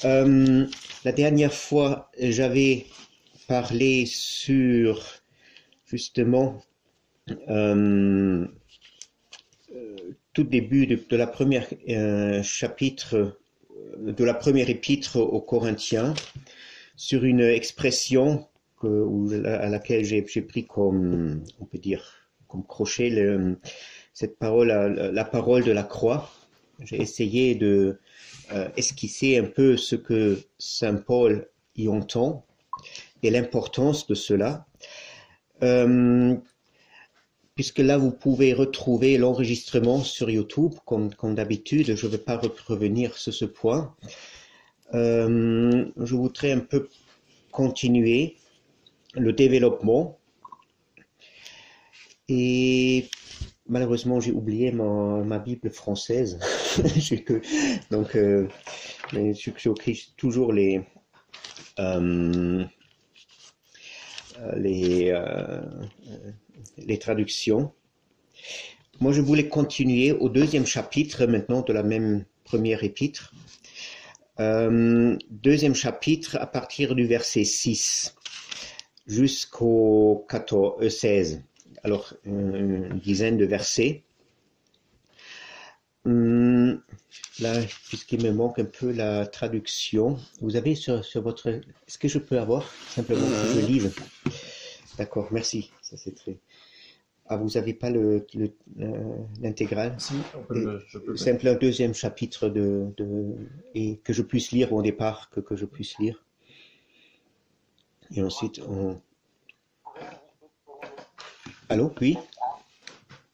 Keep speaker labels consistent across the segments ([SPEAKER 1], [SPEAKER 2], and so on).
[SPEAKER 1] La dernière fois, j'avais parlé sur justement tout début de la première chapitre de la première épître aux Corinthiens sur une expression à laquelle j'ai pris comme, on peut dire, comme crochet cette parole, la parole de la croix. J'ai essayé de esquisser un peu ce que saint Paul y entend et l'importance de cela. Puisque là, vous pouvez retrouver l'enregistrement sur YouTube, comme d'habitude. Je ne vais pas revenir sur ce point. Je voudrais un peu continuer le développement. Et malheureusement, j'ai oublié ma Bible française. Donc, j'écris toujours les traductions. Moi, je voulais continuer au deuxième chapitre maintenant de la même première épître. Deuxième chapitre à partir du verset 6 jusqu'au 16. Alors, une dizaine de versets. Là, puisqu'il me manque un peu la traduction, vous avez sur votre... Est-ce que je peux avoir simplement que je lise? D'accord, merci. Ça, c'est très... Ah, vous n'avez pas l'intégrale?
[SPEAKER 2] Si, je peux.
[SPEAKER 1] Simple un deuxième chapitre et que je puisse lire au départ, que je puisse lire. Et ensuite, on... Allô, oui?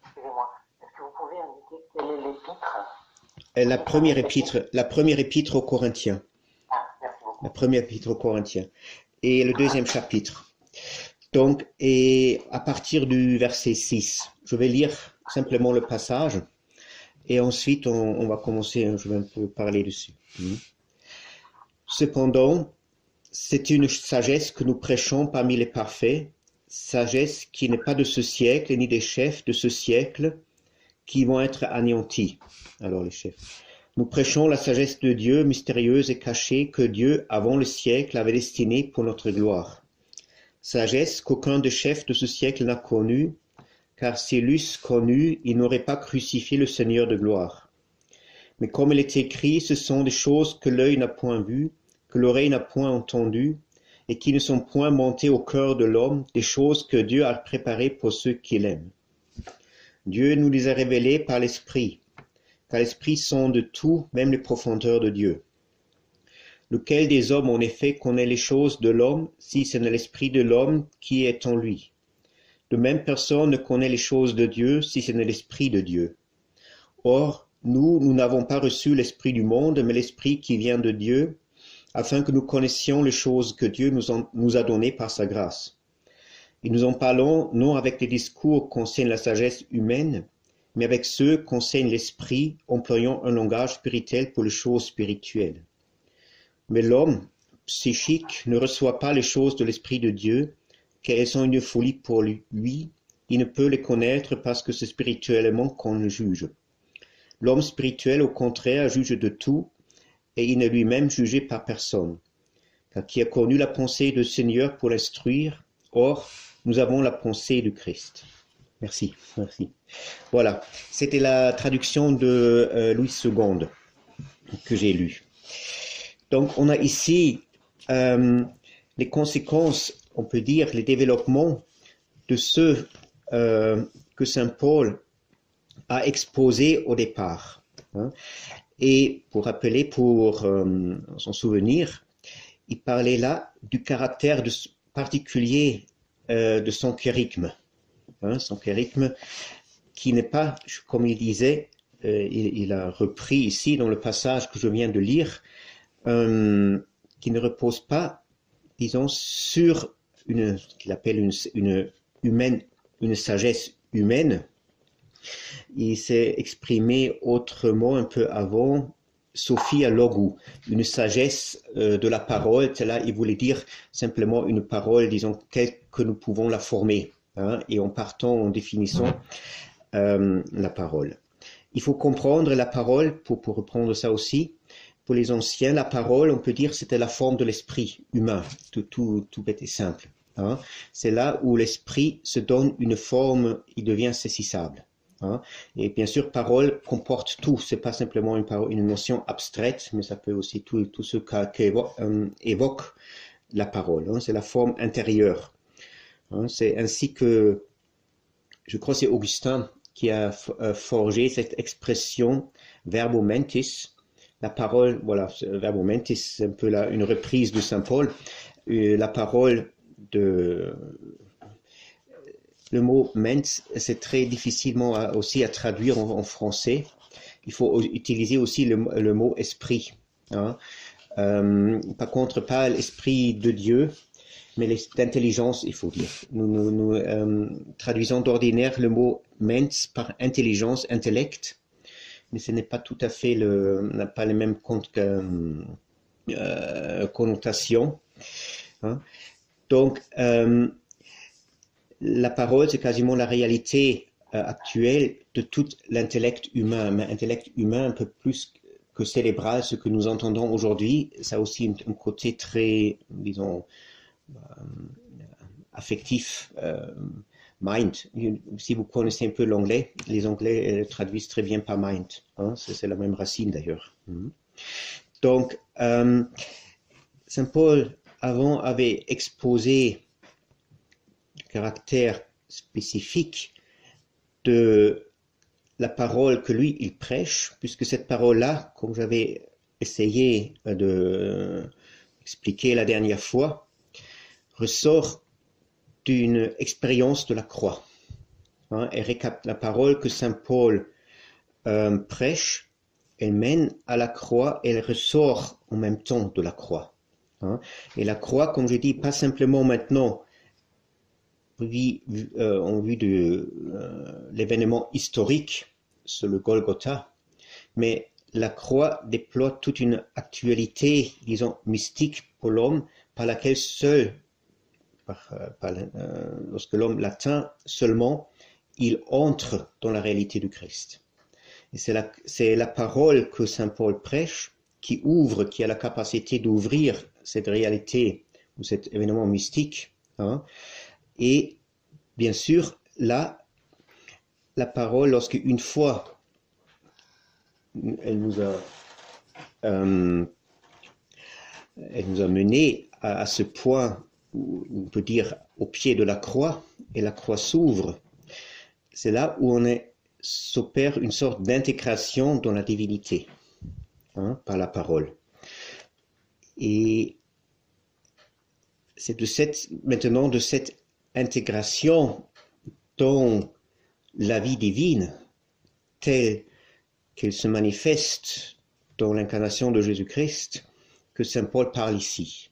[SPEAKER 3] Excusez-moi, est-ce que vous pouvez indiquer quelle est l'épître?
[SPEAKER 1] La première épître aux Corinthiens.
[SPEAKER 3] Ah, merci beaucoup.
[SPEAKER 1] La première épître aux Corinthiens. Et le deuxième chapitre. Donc, et à partir du verset 6, je vais lire simplement le passage et ensuite on va commencer, je vais un peu parler dessus. Cependant, c'est une sagesse que nous prêchons parmi les parfaits, sagesse qui n'est pas de ce siècle ni des chefs de ce siècle qui vont être anéantis. Alors les chefs. Nous prêchons la sagesse de Dieu mystérieuse et cachée que Dieu, avant le siècle, avait destinée pour notre gloire. Sagesse qu'aucun des chefs de ce siècle n'a connue, car s'ils l'eussent connue, ils n'auraient pas crucifié le Seigneur de gloire. Mais comme il est écrit, ce sont des choses que l'œil n'a point vues, que l'oreille n'a point entendues, et qui ne sont point montées au cœur de l'homme, des choses que Dieu a préparées pour ceux qui l'aiment. Dieu nous les a révélées par l'Esprit, car l'Esprit sonde tout, même les profondeurs de Dieu. Lequel des hommes en effet connaît les choses de l'homme, si ce n'est l'esprit de l'homme qui est en lui? De même personne ne connaît les choses de Dieu, si ce n'est l'esprit de Dieu. Or, nous n'avons pas reçu l'esprit du monde, mais l'esprit qui vient de Dieu, afin que nous connaissions les choses que Dieu nous a données par sa grâce. Et nous en parlons non avec des discours qu'enseigne la sagesse humaine, mais avec ceux qu'enseigne l'esprit, employant un langage spirituel pour les choses spirituelles. Mais l'homme psychique ne reçoit pas les choses de l'Esprit de Dieu, car elles sont une folie pour lui. Il ne peut les connaître parce que c'est spirituellement qu'on le juge. L'homme spirituel, au contraire, juge de tout, et il n'est lui-même jugé par personne. Car qui a connu la pensée du Seigneur pour l'instruire? Or, nous avons la pensée du Christ. Merci. Voilà, c'était la traduction de Louis II que j'ai lue. Donc, on a ici les conséquences, on peut dire, les développements de ce que saint Paul a exposé au départ. Et pour rappeler, pour son souvenir, il parlait là du caractère particulier de son chérigme. Son chérigme qui n'est pas, comme il disait, il a repris ici dans le passage que je viens de lire, qui ne repose pas, disons, sur ce qu'il appelle une sagesse humaine. Il s'est exprimé autrement un peu avant, Sophia Logou, une sagesse de la parole. Là, il voulait dire simplement une parole, disons, telle que nous pouvons la former, et en partant, en définissant la parole. Il faut comprendre la parole, pour reprendre ça aussi, pour les anciens, la parole, on peut dire, c'était la forme de l'esprit humain, tout bête et simple. Hein. C'est là où l'esprit se donne une forme, il devient saisissable. Hein. Et bien sûr, parole comporte tout, c'est pas simplement une notion abstraite, mais ça peut aussi tout ce qu'évoque la parole. Hein. C'est la forme intérieure. Hein. C'est ainsi que, je crois que c'est Augustin qui a forgé cette expression verbo mentis. La parole, voilà, verbo mentis, c'est un peu une reprise de Saint Paul. La parole le mot mens, c'est très difficilement aussi à traduire en français. Il faut utiliser aussi le mot esprit. Hein. Par contre, pas l'esprit de Dieu, mais l'intelligence, il faut dire. Nous traduisons d'ordinaire le mot mens par intelligence, intellect, mais ce n'est pas tout à fait n'a pas les mêmes connotations. Hein. Donc, la parole, c'est quasiment la réalité actuelle de tout l'intellect humain, mais intellect humain un peu plus que cérébral, ce que nous entendons aujourd'hui, ça a aussi un côté très, disons, affectif, mind. Si vous connaissez un peu l'anglais, les Anglais traduisent très bien par mind. Hein, c'est la même racine d'ailleurs. Donc, Saint Paul avant avait exposé le caractère spécifique de la parole que lui, il prêche, puisque cette parole-là, comme j'avais essayé de expliquer la dernière fois, ressort d'une expérience de la croix. Hein, la parole que Saint Paul prêche, elle mène à la croix, elle ressort en même temps de la croix. Hein. Et la croix, comme je dis, pas simplement maintenant en vue de l'événement historique sur le Golgotha, mais la croix déploie toute une actualité, disons, mystique pour l'homme, par laquelle seul, lorsque l'homme l'atteint seulement, il entre dans la réalité du Christ. Et c'est la parole que Saint Paul prêche qui a la capacité d'ouvrir cette réalité ou cet événement mystique. Hein. Et bien sûr, là, la parole, lorsque une fois elle nous a menés à ce point où on peut dire au pied de la croix, et la croix s'ouvre, c'est là où s'opère une sorte d'intégration dans la divinité, hein, par la parole. Et c'est maintenant de cette intégration dans la vie divine, telle qu'elle se manifeste dans l'incarnation de Jésus-Christ, que Saint Paul parle ici.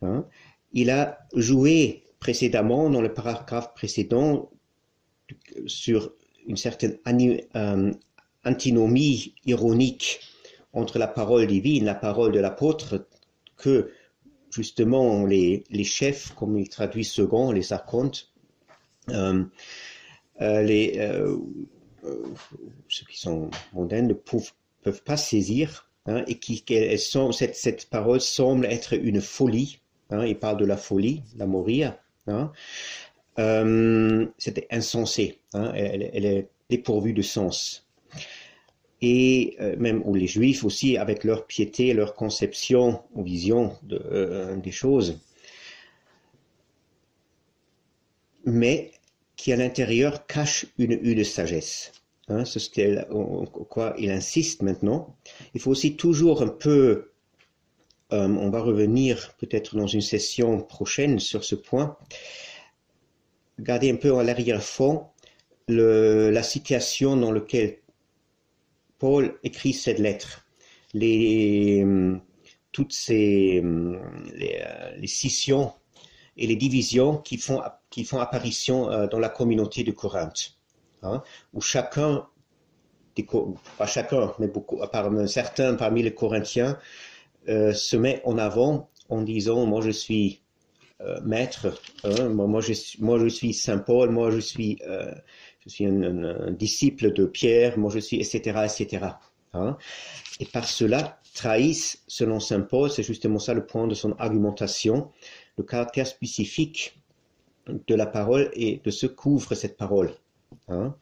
[SPEAKER 1] Hein. Il a joué précédemment, dans le paragraphe précédent, sur une certaine antinomie ironique entre la parole divine, la parole de l'apôtre, que justement les chefs, comme il traduit second, les archontes, ceux qui sont mondains ne peuvent pas saisir, hein, et cette parole semble être une folie. Hein, il parle de la folie, la moria. Hein. C'était insensé. Hein, elle est dépourvue de sens. Et même où les Juifs aussi, avec leur piété, leur conception ou vision des choses, mais qui à l'intérieur cache une sagesse. Hein, c'est quoi il insiste maintenant. Il faut aussi toujours un peu, on va revenir peut-être dans une session prochaine sur ce point, garder un peu à l'arrière-fond la situation dans laquelle Paul écrit cette lettre. Toutes les scissions et les divisions qui font apparition dans la communauté de Corinthe, hein, où pas chacun, mais certains parmi les Corinthiens se met en avant en disant « moi je suis maître, hein, moi je suis Saint Paul, moi je suis un disciple de Pierre, moi je suis, etc., etc. Hein. et par cela trahissent, selon saint Paul, c'est justement ça le point de son argumentation, le caractère spécifique de la parole et de ce qu'ouvre cette parole. Hein.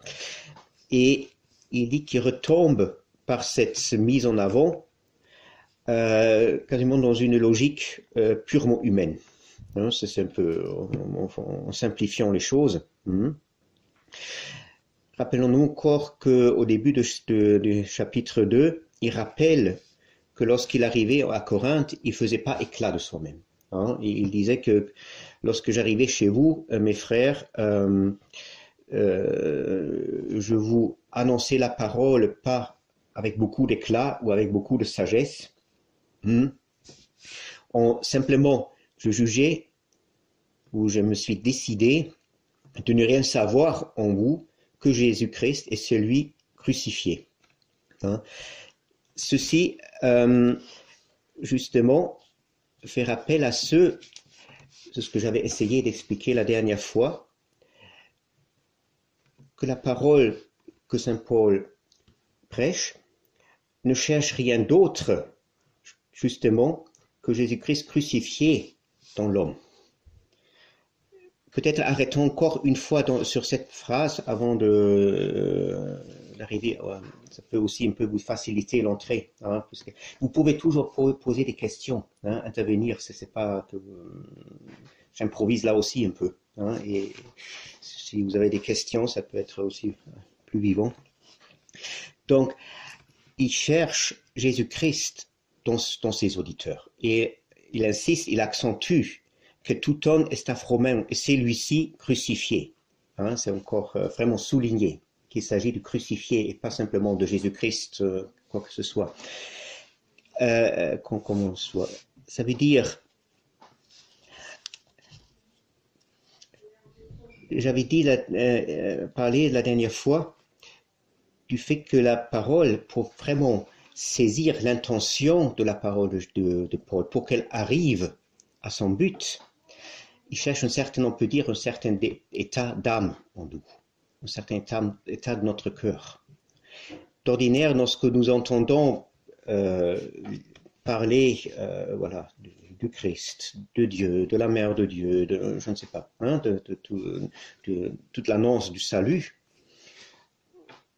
[SPEAKER 1] Et il dit qu'il retombe par cette mise en avant quasiment dans une logique purement humaine. Hein, c'est un peu en simplifiant les choses. Rappelons-nous encore qu'au début du chapitre 2, il rappelle que lorsqu'il arrivait à Corinthe, il ne faisait pas éclat de soi-même. Hein. Il disait que lorsque j'arrivais chez vous, mes frères, je vous annonçais la parole pas avec beaucoup d'éclat ou avec beaucoup de sagesse. Simplement, je jugeais ou je me suis décidé de ne rien savoir en vous que Jésus-Christ est celui crucifié. Hein. Ceci, justement, fait rappel à c'est ce que j'avais essayé d'expliquer la dernière fois, que la parole que saint Paul prêche ne cherche rien d'autre, justement, que Jésus-Christ crucifié dans l'homme. Peut-être arrêtons encore une fois sur cette phrase avant d'arriver. Ça peut aussi un peu vous faciliter l'entrée. Hein, parce que vous pouvez toujours poser des questions, hein, intervenir. C'est pas que j'improvise là aussi un peu. Hein, et si vous avez des questions, ça peut être aussi plus vivant. Donc, il cherche Jésus-Christ dans ses auditeurs. Et il insiste, il accentue que tout homme est Romain et celui-ci crucifié. Hein, c'est encore vraiment souligné qu'il s'agit du crucifié et pas simplement de Jésus-Christ, quoi que ce soit. Ça veut dire, j'avais parlé la dernière fois du fait que la parole, pour vraiment saisir l'intention de la parole de Paul, pour qu'elle arrive à son but, il cherche on peut dire, un certain état d'âme en nous, un certain état de notre cœur. D'ordinaire, lorsque nous entendons parler du Christ, de Dieu, de la mère de Dieu, je ne sais pas, hein, de toute l'annonce du salut,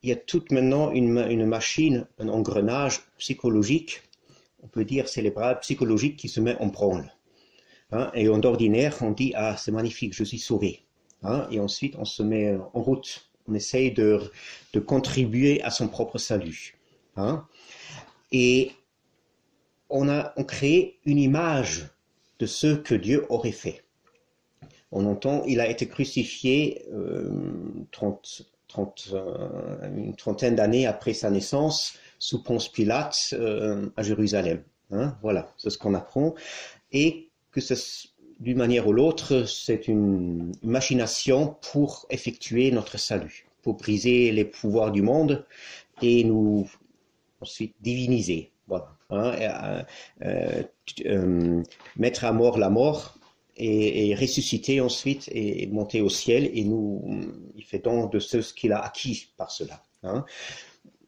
[SPEAKER 1] il y a toute maintenant une machine, un engrenage psychologique, on peut dire cérébral, psychologique qui se met en branle. Hein, et d'ordinaire, on dit « Ah, c'est magnifique, je suis sauvé. Hein » Et ensuite, on se met en route. On essaye de contribuer à son propre salut. Hein. Et on crée une image de ce que Dieu aurait fait. On entend, il a été crucifié une trentaine d'années après sa naissance sous Ponce Pilate à Jérusalem. Hein, voilà, c'est ce qu'on apprend. Et que d'une manière ou l'autre, c'est une machination pour effectuer notre salut, pour briser les pouvoirs du monde et nous ensuite diviniser. Voilà. Hein, mettre à mort la mort et ressusciter ensuite et monter au ciel et il fait don de ce qu'il a acquis par cela. Hein.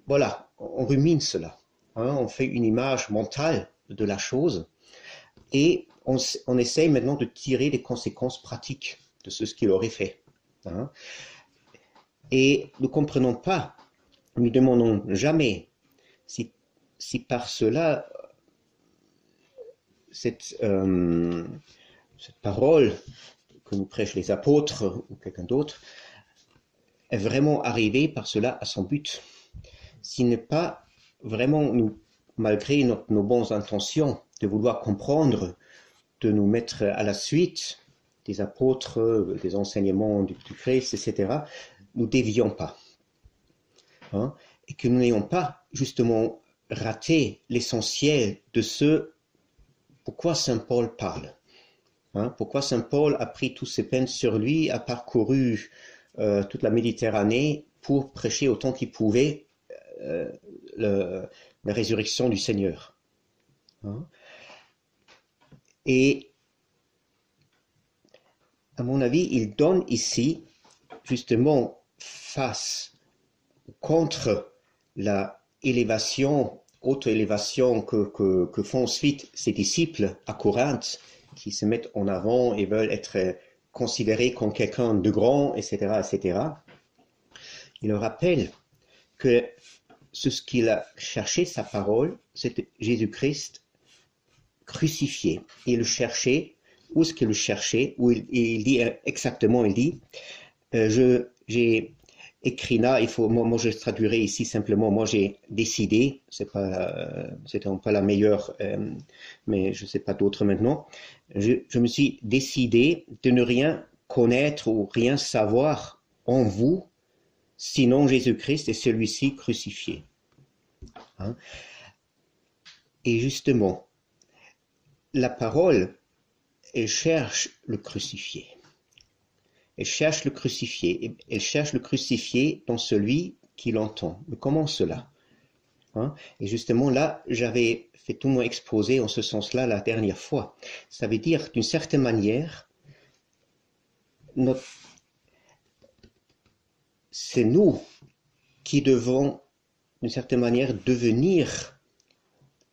[SPEAKER 1] Voilà, on rumine cela. Hein, on fait une image mentale de la chose et on essaye maintenant de tirer des conséquences pratiques de ce qu'il aurait fait. Hein. Et nous ne comprenons pas, nous ne demandons jamais si par cela, cette parole que nous prêchent les apôtres ou quelqu'un d'autre est vraiment arrivée par cela à son but. S'il n'est pas vraiment, malgré nos bonnes intentions, de vouloir comprendre, de nous mettre à la suite des apôtres, des enseignements du Christ, etc., nous ne dévions pas. Hein, et que nous n'ayons pas justement raté l'essentiel de ce pourquoi saint Paul parle. Hein, pourquoi saint Paul a pris toutes ses peines sur lui, a parcouru toute la Méditerranée pour prêcher autant qu'il pouvait la résurrection du Seigneur. Hein. Et à mon avis, il donne ici, justement, contre la élévation auto-élévation que font ensuite ses disciples à Corinthe, qui se mettent en avant et veulent être considérés comme quelqu'un de grand, etc., etc. Il leur rappelle que ce qu'il a cherché, sa parole, c'était Jésus-Christ crucifié. Il le cherchait. Où est-ce qu'il le cherchait? Où il dit exactement, il dit, j'ai écrit là, moi je traduirai ici simplement, moi j'ai décidé, c'était pas la meilleure, mais je ne sais pas d'autres maintenant, je me suis décidé de ne rien connaître ou rien savoir en vous, sinon Jésus-Christ et celui-ci crucifié. Hein? Et justement, la parole, elle cherche le crucifié. Elle cherche le crucifié. Elle cherche le crucifié dans celui qui l'entend. Mais comment cela? Hein? Et justement, là, j'avais fait tout mon exposé en ce sens-là la dernière fois. Ça veut dire, d'une certaine manière, c'est nous qui devons, d'une certaine manière, devenir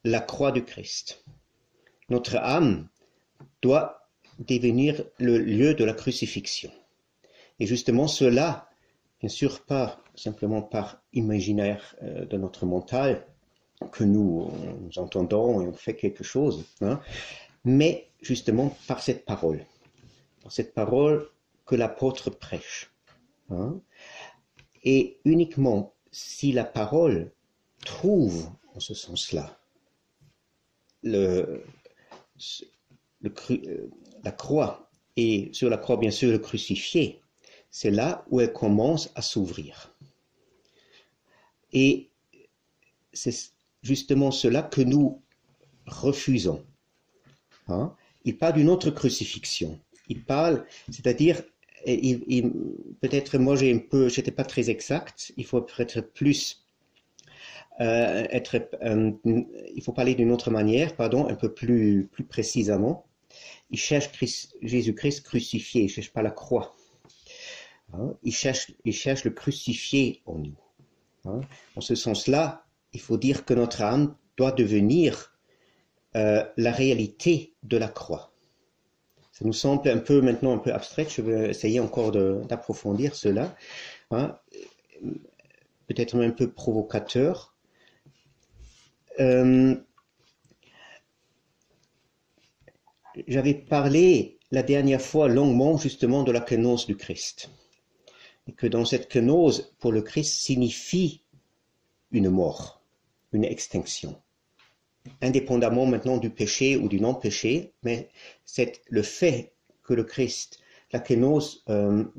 [SPEAKER 1] la croix du Christ. Notre âme doit devenir le lieu de la crucifixion. Et justement cela, bien sûr pas simplement par imaginaire de notre mental, que nous entendons et on fait quelque chose, hein, mais justement par cette parole que l'apôtre prêche. Hein. Et uniquement si la parole trouve en ce sens-là la croix, et sur la croix bien sûr le crucifié, c'est là où elle commence à s'ouvrir. Et c'est justement cela que nous refusons. Hein? Il parle d'une autre crucifixion. Il parle, c'est-à-dire, peut-être moi j'étais pas très exact, il faut peut-être plus il faut parler d'une autre manière, pardon, un peu plus précisément. Il cherche Jésus-Christ crucifié, il ne cherche pas la croix. Hein? Il cherche le crucifié en nous. Hein? En ce sens-là, il faut dire que notre âme doit devenir la réalité de la croix. Ça nous semble maintenant un peu abstrait, je vais essayer encore d'approfondir cela. Hein? Peut-être même un peu provocateur. J'avais parlé la dernière fois longuement justement de la kénose du Christ. Et que dans cette kénose, pour le Christ, signifie une mort, une extinction. Indépendamment maintenant du péché ou du non-péché, mais c'est le fait que le Christ, la kénose, vous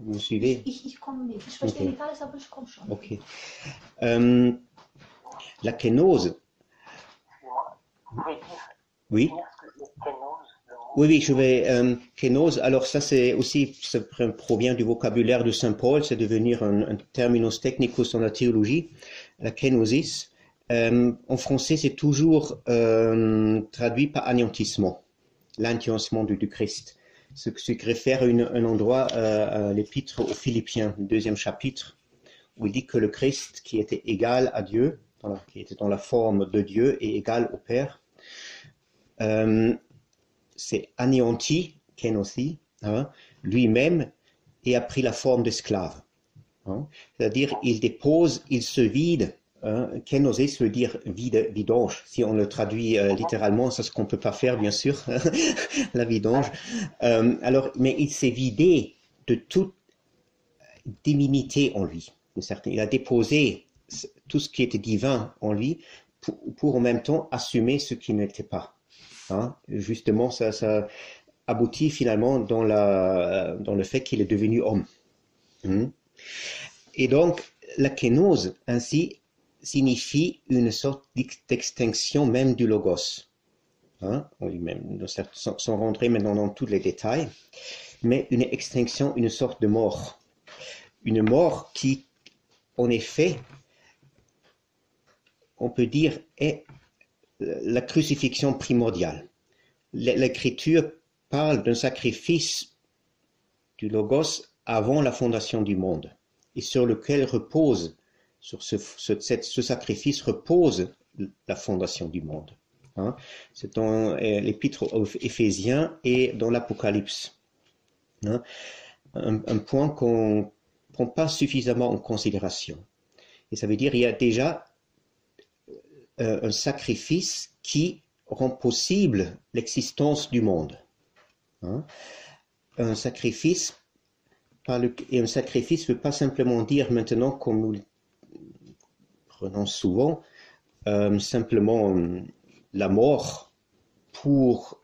[SPEAKER 1] me suivez?
[SPEAKER 2] Ich komme mit. Ich verstehe nicht alles, aber ich komme schon.
[SPEAKER 1] Ok. La kénose.
[SPEAKER 3] Vous pouvez dire
[SPEAKER 1] Oui.
[SPEAKER 3] ce que c'est kénose, le mot?
[SPEAKER 1] Oui, je vais. Kénose, alors ça c'est aussi, ça provient du vocabulaire de Saint Paul, c'est devenir un terminus technicus dans la théologie, la kénosis. En français, c'est toujours traduit par anéantissement, l'anéantissement du Christ. Ce qui réfère à un endroit, à l'épître aux Philippiens, le 2e chapitre, où il dit que le Christ, qui était égal à Dieu, qui était dans la forme de Dieu et égal au Père, c'est anéanti, kénosi, hein, lui-même, et a pris la forme d'esclave. Hein. C'est-à-dire, il dépose, il se vide. Hein. Kénosis veut dire vidange. Si on le traduit littéralement, c'est ce qu'on ne peut pas faire, bien sûr, la vidange. Mais il s'est vidé de toute divinité en lui. Il a déposé tout ce qui était divin en lui pour en même temps assumer ce qui n'était pas. Hein? Justement, ça aboutit finalement dans le fait qu'il est devenu homme. Et donc, la kénose, ainsi, signifie une sorte d'extinction même du logos. Hein? Lui-même, sans rentrer maintenant dans tous les détails, mais une extinction, une sorte de mort. Une mort qui, en effet, on peut dire, est la crucifixion primordiale. L'Écriture parle d'un sacrifice du Logos avant la fondation du monde, et sur lequel repose Sur ce sacrifice repose la fondation du monde. Hein. C'est dans l'épître aux Éphésiens et dans l'Apocalypse. Hein. Un point qu'on ne prend pas suffisamment en considération. Et ça veut dire qu'il y a déjà un sacrifice qui rend possible l'existence du monde. Hein. Un sacrifice ne veut pas simplement dire maintenant, comme nous le prenons souvent, simplement la mort pour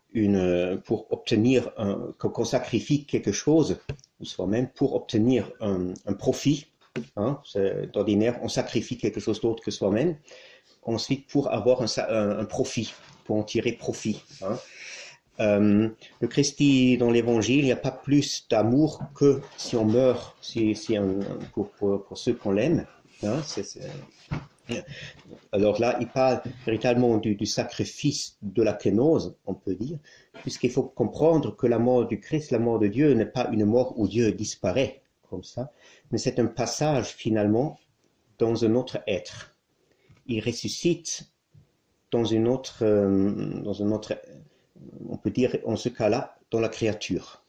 [SPEAKER 1] obtenir qu'on sacrifie quelque chose, ou soi-même, pour obtenir un profit. Hein. D'ordinaire, on sacrifie quelque chose d'autre que soi-même, ensuite pour avoir un profit, pour en tirer profit. Hein. Le Christ dit dans l'Évangile, il n'y a pas plus d'amour que si on meurt pour ceux qu'on l'aime. Hein, alors là, il parle véritablement du sacrifice de la kénose, on peut dire, puisqu'il faut comprendre que la mort du Christ, la mort de Dieu, n'est pas une mort où Dieu disparaît comme ça, mais c'est un passage finalement dans un autre être. Il ressuscite dans un autre, on peut dire en ce cas-là, dans la créature.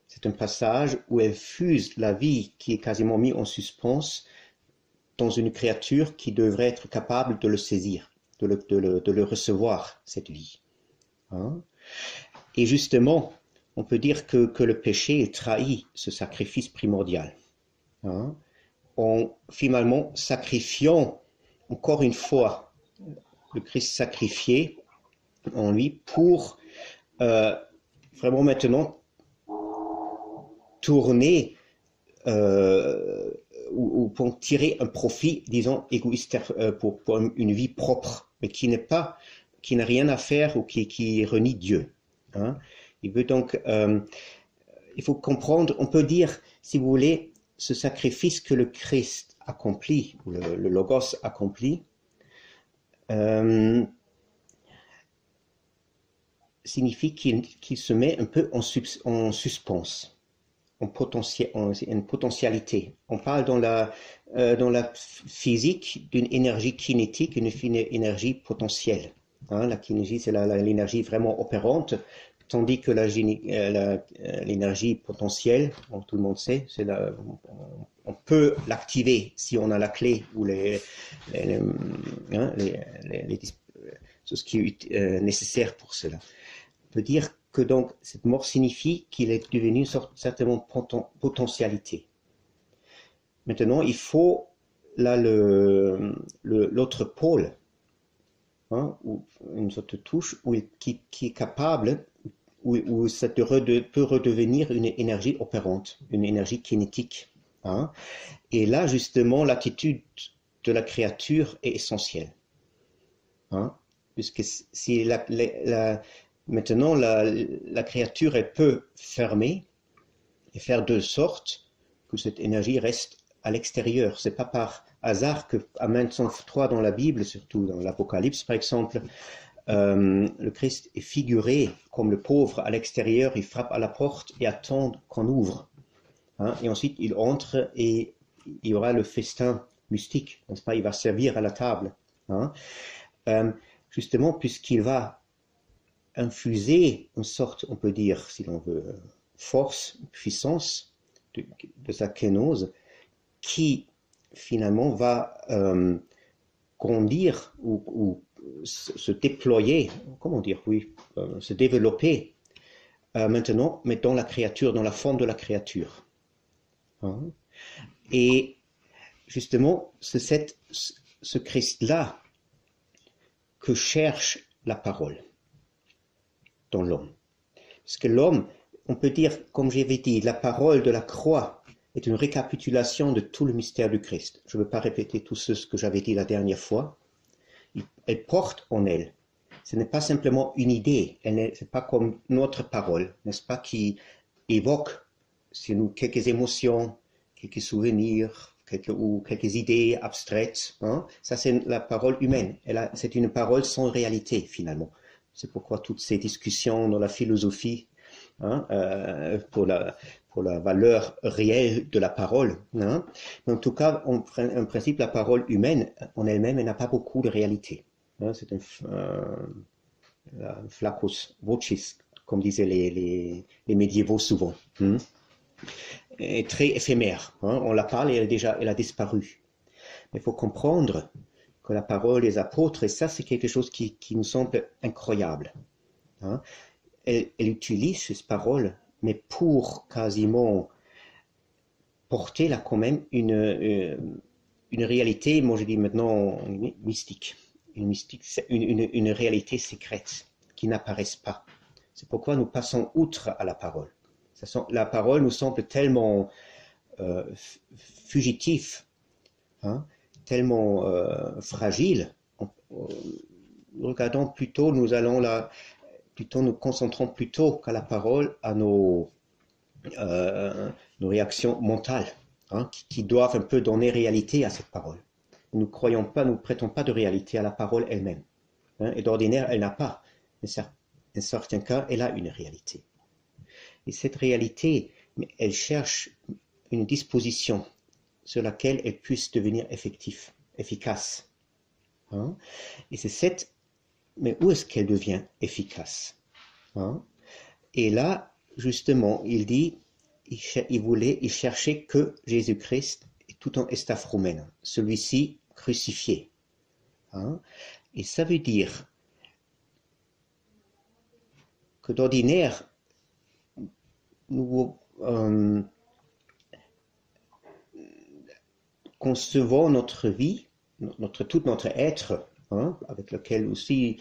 [SPEAKER 1] C'est un passage où elle fuse la vie qui est quasiment mise en suspens dans une créature qui devrait être capable de le saisir, de le recevoir, cette vie. Hein? Et justement, on peut dire que le péché trahit ce sacrifice primordial. Hein? En finalement sacrifiant, encore une fois, le Christ sacrifié en lui pour vraiment maintenant tourner ou pour tirer un profit, disons, égoïste pour une vie propre, mais qui n'a rien à faire ou qui renie Dieu. Hein. Il veut donc, il faut comprendre, on peut dire, si vous voulez, ce sacrifice que le Christ accomplit, ou le Logos accomplit, signifie qu'il se met un peu en suspens. Une potentialité. On parle dans la physique d'une énergie kinétique, une énergie potentielle. Hein, la kinésie, c'est l'énergie vraiment opérante, tandis que l'énergie potentielle, bon, tout le monde sait, on peut l'activer si on a la clé ou tout ce qui est nécessaire pour cela. On peut dire que donc cette mort signifie qu'il est devenu certainement potentialité. Maintenant, il faut là l'autre pôle, hein, ou une sorte de touche qui est capable, où ça peut redevenir une énergie opérante, une énergie kinétique. Hein. Et là, justement, l'attitude de la créature est essentielle. Hein, puisque si maintenant, la créature, elle peut fermer et faire de sorte que cette énergie reste à l'extérieur. C'est pas par hasard que, à maintes fois dans la Bible, surtout dans l'Apocalypse par exemple, le Christ est figuré comme le pauvre à l'extérieur, il frappe à la porte et attend qu'on ouvre. Hein, et ensuite, il entre et il y aura le festin mystique, n'est-ce pas? Il va servir à la table. Hein. Justement, puisqu'il va infuser une sorte, on peut dire, si l'on veut, force, puissance de sa kénose, qui finalement va grandir ou se déployer, comment dire, oui, se développer maintenant, mais dans la créature, dans la forme de la créature. Hein? Et justement, c'est ce Christ-là que cherche la parole dans l'homme. Parce que l'homme, on peut dire, comme j'avais dit, la parole de la croix est une récapitulation de tout le mystère du Christ. Je ne veux pas répéter tout ce que j'avais dit la dernière fois. Elle porte en elle. Ce n'est pas simplement une idée, ce n'est pas comme notre parole, n'est-ce pas, qui évoque chez nous quelques émotions, quelques souvenirs, quelques idées abstraites. Hein. Ça, c'est la parole humaine. C'est une parole sans réalité, finalement. C'est pourquoi toutes ces discussions dans la philosophie, hein, pour pour la valeur réelle de la parole. Hein. Mais en tout cas, en principe, la parole humaine en elle-même, elle n'a pas beaucoup de réalité. Hein. C'est un flacus vocis, comme disaient les médiévaux souvent. Hein. Est très éphémère. Hein. On la parle et elle a disparu. Mais il faut comprendre que la parole des apôtres, et ça c'est quelque chose qui nous semble incroyable. Hein. Elle utilise cette parole, mais pour quasiment porter là quand même une réalité, moi je dis maintenant mystique, une réalité secrète qui n'apparaît pas. C'est pourquoi nous passons outre à la parole. La parole nous semble tellement fugitif, hein, tellement fragile. Regardons plutôt, nous concentrons plutôt qu'à la parole à nos réactions mentales, hein, qui doivent un peu donner réalité à cette parole. Nous ne croyons pas, nous ne prêtons pas de réalité à la parole elle-même. Hein, et d'ordinaire, elle n'a pas. Mais dans certains cas, elle a une réalité. Et cette réalité, elle cherche une disposition sur laquelle elle puisse devenir efficace. Hein? Et c'est cette... Mais où est-ce qu'elle devient efficace? Hein? Et là, justement, il dit, il cherchait que Jésus-Christ tout en estaphromène, celui-ci crucifié. Hein? Et ça veut dire que d'ordinaire, nous concevons notre vie, tout notre être, hein, avec lequel aussi,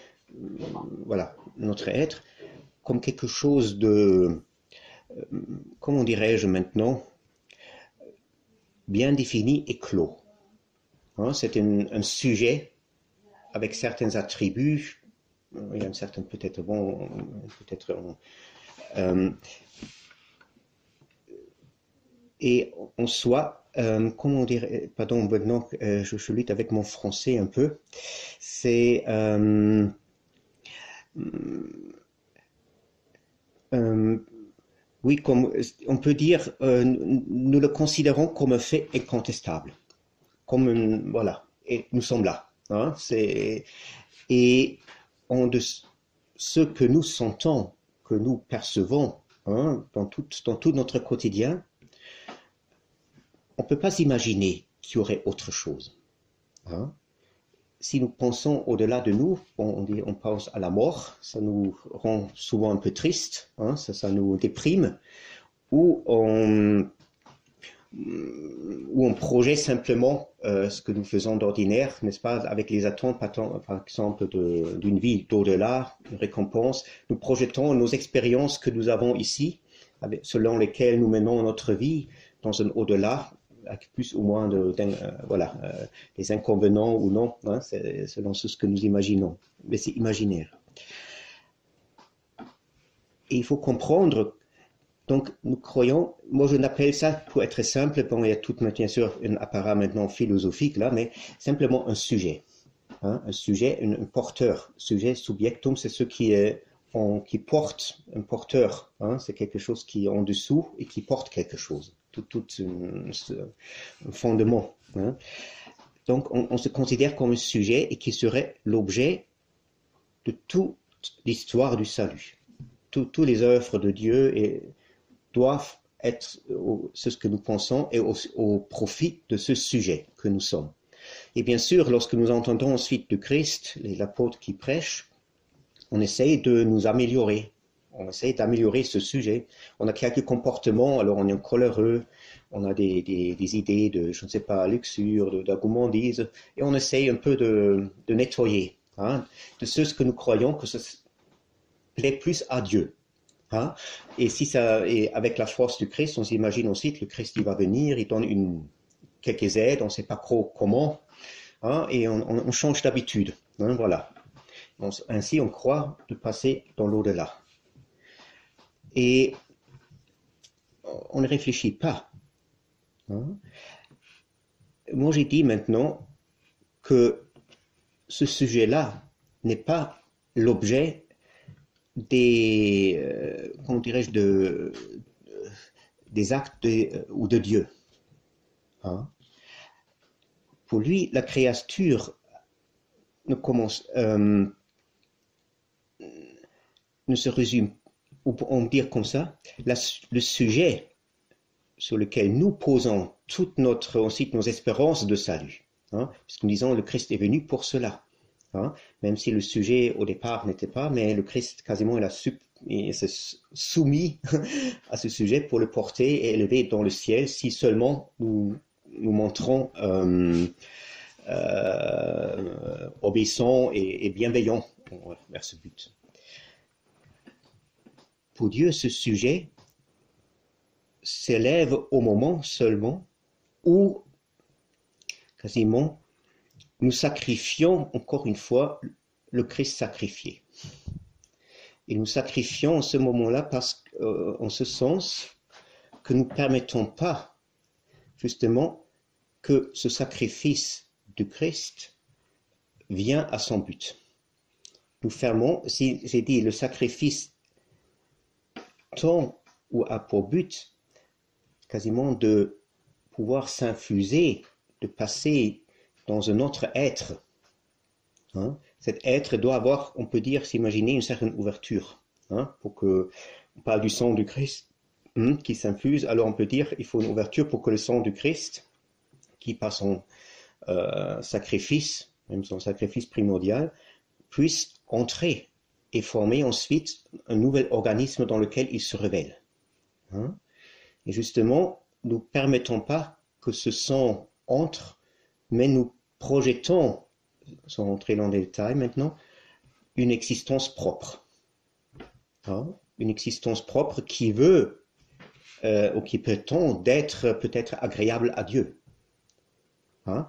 [SPEAKER 1] voilà, notre être, comme quelque chose de, comment dirais-je maintenant, bien défini et clos. Hein, c'est un sujet avec certains attributs, il y a un certain peut-être bon, et en soi, comment dire, pardon, maintenant je lutte avec mon français un peu, c'est oui, comme on peut dire, nous le considérons comme un fait incontestable, comme voilà, et nous sommes là. Hein, et de ce que nous sentons, que nous percevons, hein, dans tout notre quotidien, on ne peut pas imaginer qu'il y aurait autre chose. Hein. Si nous pensons au-delà de nous, on pense à la mort, ça nous rend souvent un peu tristes, hein, ça nous déprime, ou on projette simplement ce que nous faisons d'ordinaire, n'est-ce pas, avec les attentes, par exemple, d'une vie d'au-delà, une récompense. Nous projetons nos expériences que nous avons ici, selon lesquelles nous menons notre vie dans un au-delà, avec plus ou moins des inconvénients ou non, hein, c'est selon ce que nous imaginons, mais c'est imaginaire. Et il faut comprendre, donc nous croyons, moi je n'appelle ça, pour être simple, bon, il y a tout bien sûr un apparat maintenant philosophique là, mais simplement un sujet, hein, un sujet, un porteur, sujet, subjectum, c'est ce qui porte, un porteur, hein, c'est quelque chose qui est en dessous et qui porte quelque chose. Tout un fondement. Hein. Donc, on se considère comme un sujet et qui serait l'objet de toute l'histoire du salut. Toutes les œuvres de Dieu doivent être, c'est ce que nous pensons, et au profit de ce sujet que nous sommes. Et bien sûr, lorsque nous entendons ensuite de Christ, l'apôtre qui prêche, on essaye de nous améliorer. On essaie d'améliorer ce sujet. On a quelques comportements, alors on est coléreux, on a des idées de, je ne sais pas, luxure, de gourmandise, et on essaye un peu de nettoyer, hein, de ce que nous croyons que ça plaît plus à Dieu. Hein. Et avec la force du Christ, on s'imagine aussi que le Christ il va venir, il donne quelques aides, on ne sait pas trop comment, hein, et on change d'habitude. Hein, voilà. Ainsi, on croit de passer dans l'au-delà. Et on ne réfléchit pas. Hein. Moi, j'ai dit maintenant que ce sujet-là n'est pas l'objet comment dirais-je, des actes ou de Dieu. Hein? Pour lui, la créature ne se résume, ou on peut dire comme ça, le sujet sur lequel nous posons toute ensuite nos espérances de salut. Hein, puisque nous disons le Christ est venu pour cela. Hein, même si le sujet au départ n'était pas, mais le Christ quasiment il s'est soumis à ce sujet pour le porter et élever dans le ciel si seulement nous montrons obéissants et bienveillants vers ce but. Pour Dieu, ce sujet s'élève au moment seulement où quasiment nous sacrifions encore une fois le Christ sacrifié. Et nous sacrifions en ce moment-là en ce sens que nous ne permettons pas justement que ce sacrifice du Christ vient à son but. Nous fermons, si j'ai dit le sacrifice tend ou a pour but quasiment de pouvoir s'infuser, de passer dans un autre être. Hein? Cet être doit avoir, on peut dire, s'imaginer une certaine ouverture. Hein? Pour que, on parle du sang du Christ qui s'infuse, alors on peut dire il faut une ouverture pour que le sang du Christ, qui par son sacrifice, même son sacrifice primordial, puisse entrer et former ensuite un nouvel organisme dans lequel il se révèle. Hein? Et justement, nous ne permettons pas que ce sang entre, mais nous projetons, sans entrer dans les détails maintenant, une existence propre. Hein? Une existence propre qui veut, ou qui prétend d'être peut-être agréable à Dieu. Hein?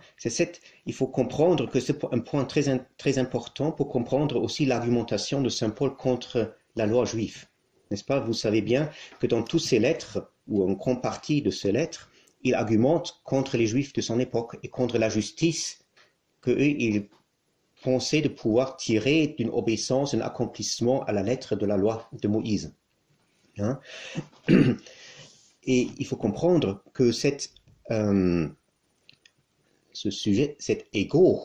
[SPEAKER 1] Il faut comprendre que c'est un point très important pour comprendre aussi l'argumentation de saint Paul contre la loi juive. N'est-ce pas? Vous savez bien que dans toutes ces lettres, ou en grande partie de ces lettres, il argumente contre les Juifs de son époque et contre la justice qu'eux, ils pensaient de pouvoir tirer d'une obéissance, d'un accomplissement à la lettre de la loi de Moïse. Hein? Et il faut comprendre que ce sujet, cet ego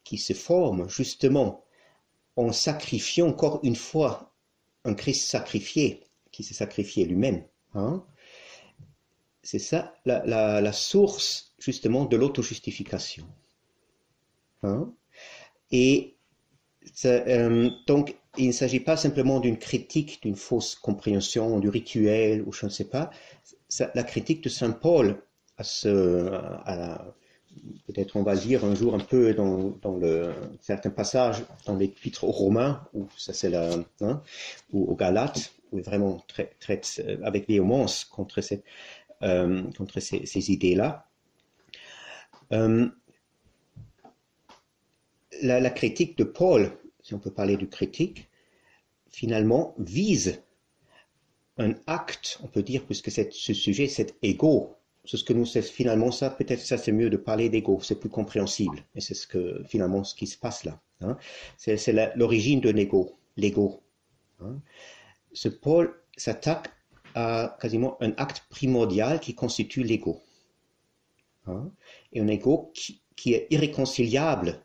[SPEAKER 1] qui se forme justement en sacrifiant encore une fois un Christ sacrifié, qui s'est sacrifié lui-même. Hein? C'est ça la source justement de l'auto-justification. Hein? Et donc, il ne s'agit pas simplement d'une critique, d'une fausse compréhension, du rituel, ou je ne sais pas. La critique de saint Paul, peut-être on va lire un jour un peu dans certains passages dans l'épître aux Romains, ou ça c'est ou aux Galates, où il vraiment traite avec véhémence contre ces idées-là. La critique de Paul, si on peut parler de critique, finalement vise un acte, on peut dire, puisque ce sujet, cet ego, c'est ce que nous, finalement, ça, peut-être ça c'est mieux de parler d'ego, c'est plus compréhensible, et c'est finalement ce qui se passe là. Hein. C'est l'origine de l'ego. Hein. Ce Paul s'attaque à quasiment un acte primordial qui constitue l'ego. Hein. Et un ego qui est irréconciliable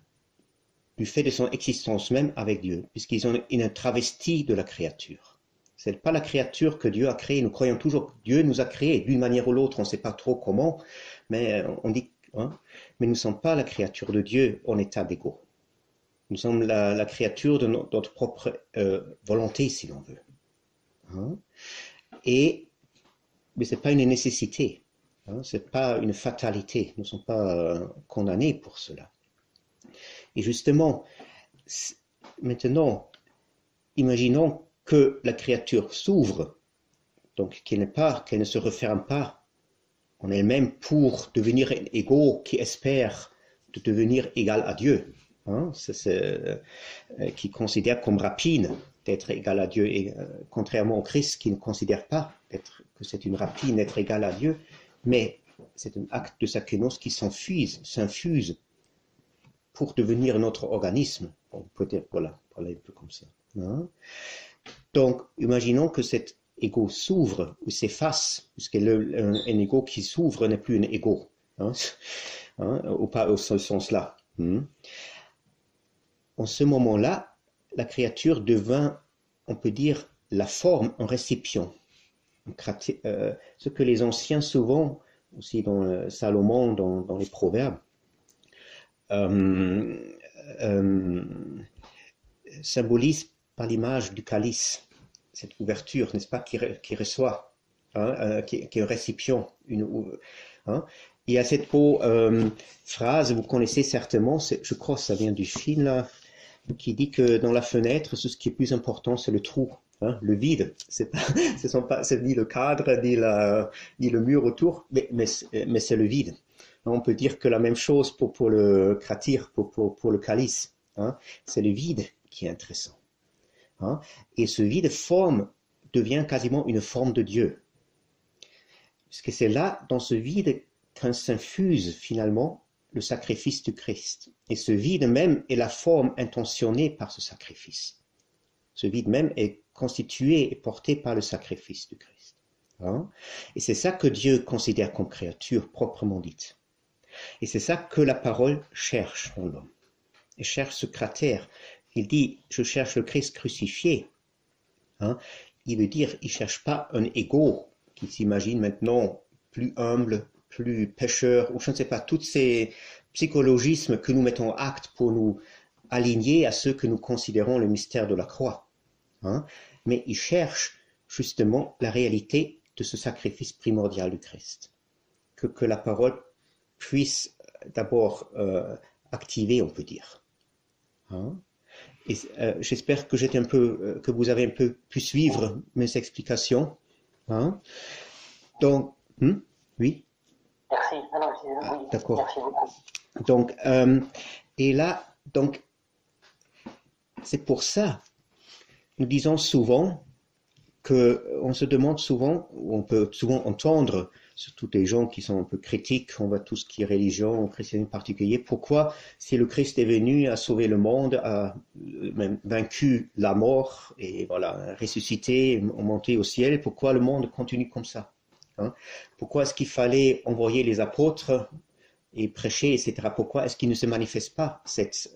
[SPEAKER 1] du fait de son existence même avec Dieu, puisqu'ils ont une travestie de la créature. Ce n'est pas la créature que Dieu a créée. Nous croyons toujours que Dieu nous a créés d'une manière ou l'autre, on ne sait pas trop comment, mais on dit, hein, mais nous ne sommes pas la créature de Dieu en état d'ego. Nous sommes la créature de notre propre volonté, si l'on veut. Hein. Mais ce n'est pas une nécessité, hein, ce n'est pas une fatalité. Nous ne sommes pas condamnés pour cela. Et justement, maintenant, imaginons que la créature s'ouvre, donc qu'elle ne se referme pas en elle-même pour devenir un ego qui espère de devenir égal à Dieu, hein, qui considère comme rapine d'être égal à Dieu, et contrairement au Christ qui ne considère pas que c'est une rapine d'être égal à Dieu, mais c'est un acte de sacrifice qui s'infuse pour devenir notre organisme. On peut dire, voilà, parler un peu comme ça. Hein? Donc, imaginons que cette ego s'ouvre ou s'efface, puisque un ego qui s'ouvre n'est plus un ego, hein, pas au sens-là. En ce moment-là, la créature devint, on peut dire, la forme en récipient. Ce que les anciens, souvent, aussi dans Salomon, dans les Proverbes, symbolisent par l'image du calice, cette ouverture, n'est-ce pas, qui reçoit, qui est un récipient. Il y a cette beau phrase, vous connaissez certainement, je crois que ça vient du film, là, qui dit que dans la fenêtre, ce qui est plus important, c'est le trou, le vide. C'est ni le cadre, ni le mur autour, mais c'est le vide. On peut dire que la même chose pour le kratir, pour le calice. C'est le vide qui est intéressant. Et ce vide devient quasiment une forme de Dieu. Parce que c'est là, dans ce vide, qu'un s'infuse finalement le sacrifice du Christ. Et ce vide même est la forme intentionnée par ce sacrifice. Ce vide même est constitué et porté par le sacrifice du Christ. Et c'est ça que Dieu considère comme créature proprement dite. Et c'est ça que la parole cherche en l'homme. Elle cherche ce cratère. Il dit, je cherche le Christ crucifié. Il veut dire, il ne cherche pas un ego qui s'imagine maintenant plus humble, plus pécheur, ou je ne sais pas, tous ces psychologismes que nous mettons en acte pour nous aligner à ceux que nous considérons le mystère de la croix. Mais il cherche justement la réalité de ce sacrifice primordial du Christ. Que la parole puisse d'abord activer, on peut dire. Et j'espère que vous avez un peu pu suivre mes explications. Donc, oui.
[SPEAKER 3] Merci. Oui,
[SPEAKER 1] d'accord.
[SPEAKER 3] Merci beaucoup.
[SPEAKER 1] Donc, et là, donc, c'est pour ça, nous disons souvent on se demande souvent, on peut souvent entendre, surtout des gens qui sont un peu critiques envers tout ce qui est religion, ou christianisme en particulier, pourquoi, si le Christ est venu, a sauvé le monde, a même vaincu la mort, et voilà, ressuscité, monté au ciel, pourquoi le monde continue comme ça? Pourquoi est-ce qu'il fallait envoyer les apôtres et prêcher, etc. Pourquoi est-ce qu'il ne se manifeste pas cette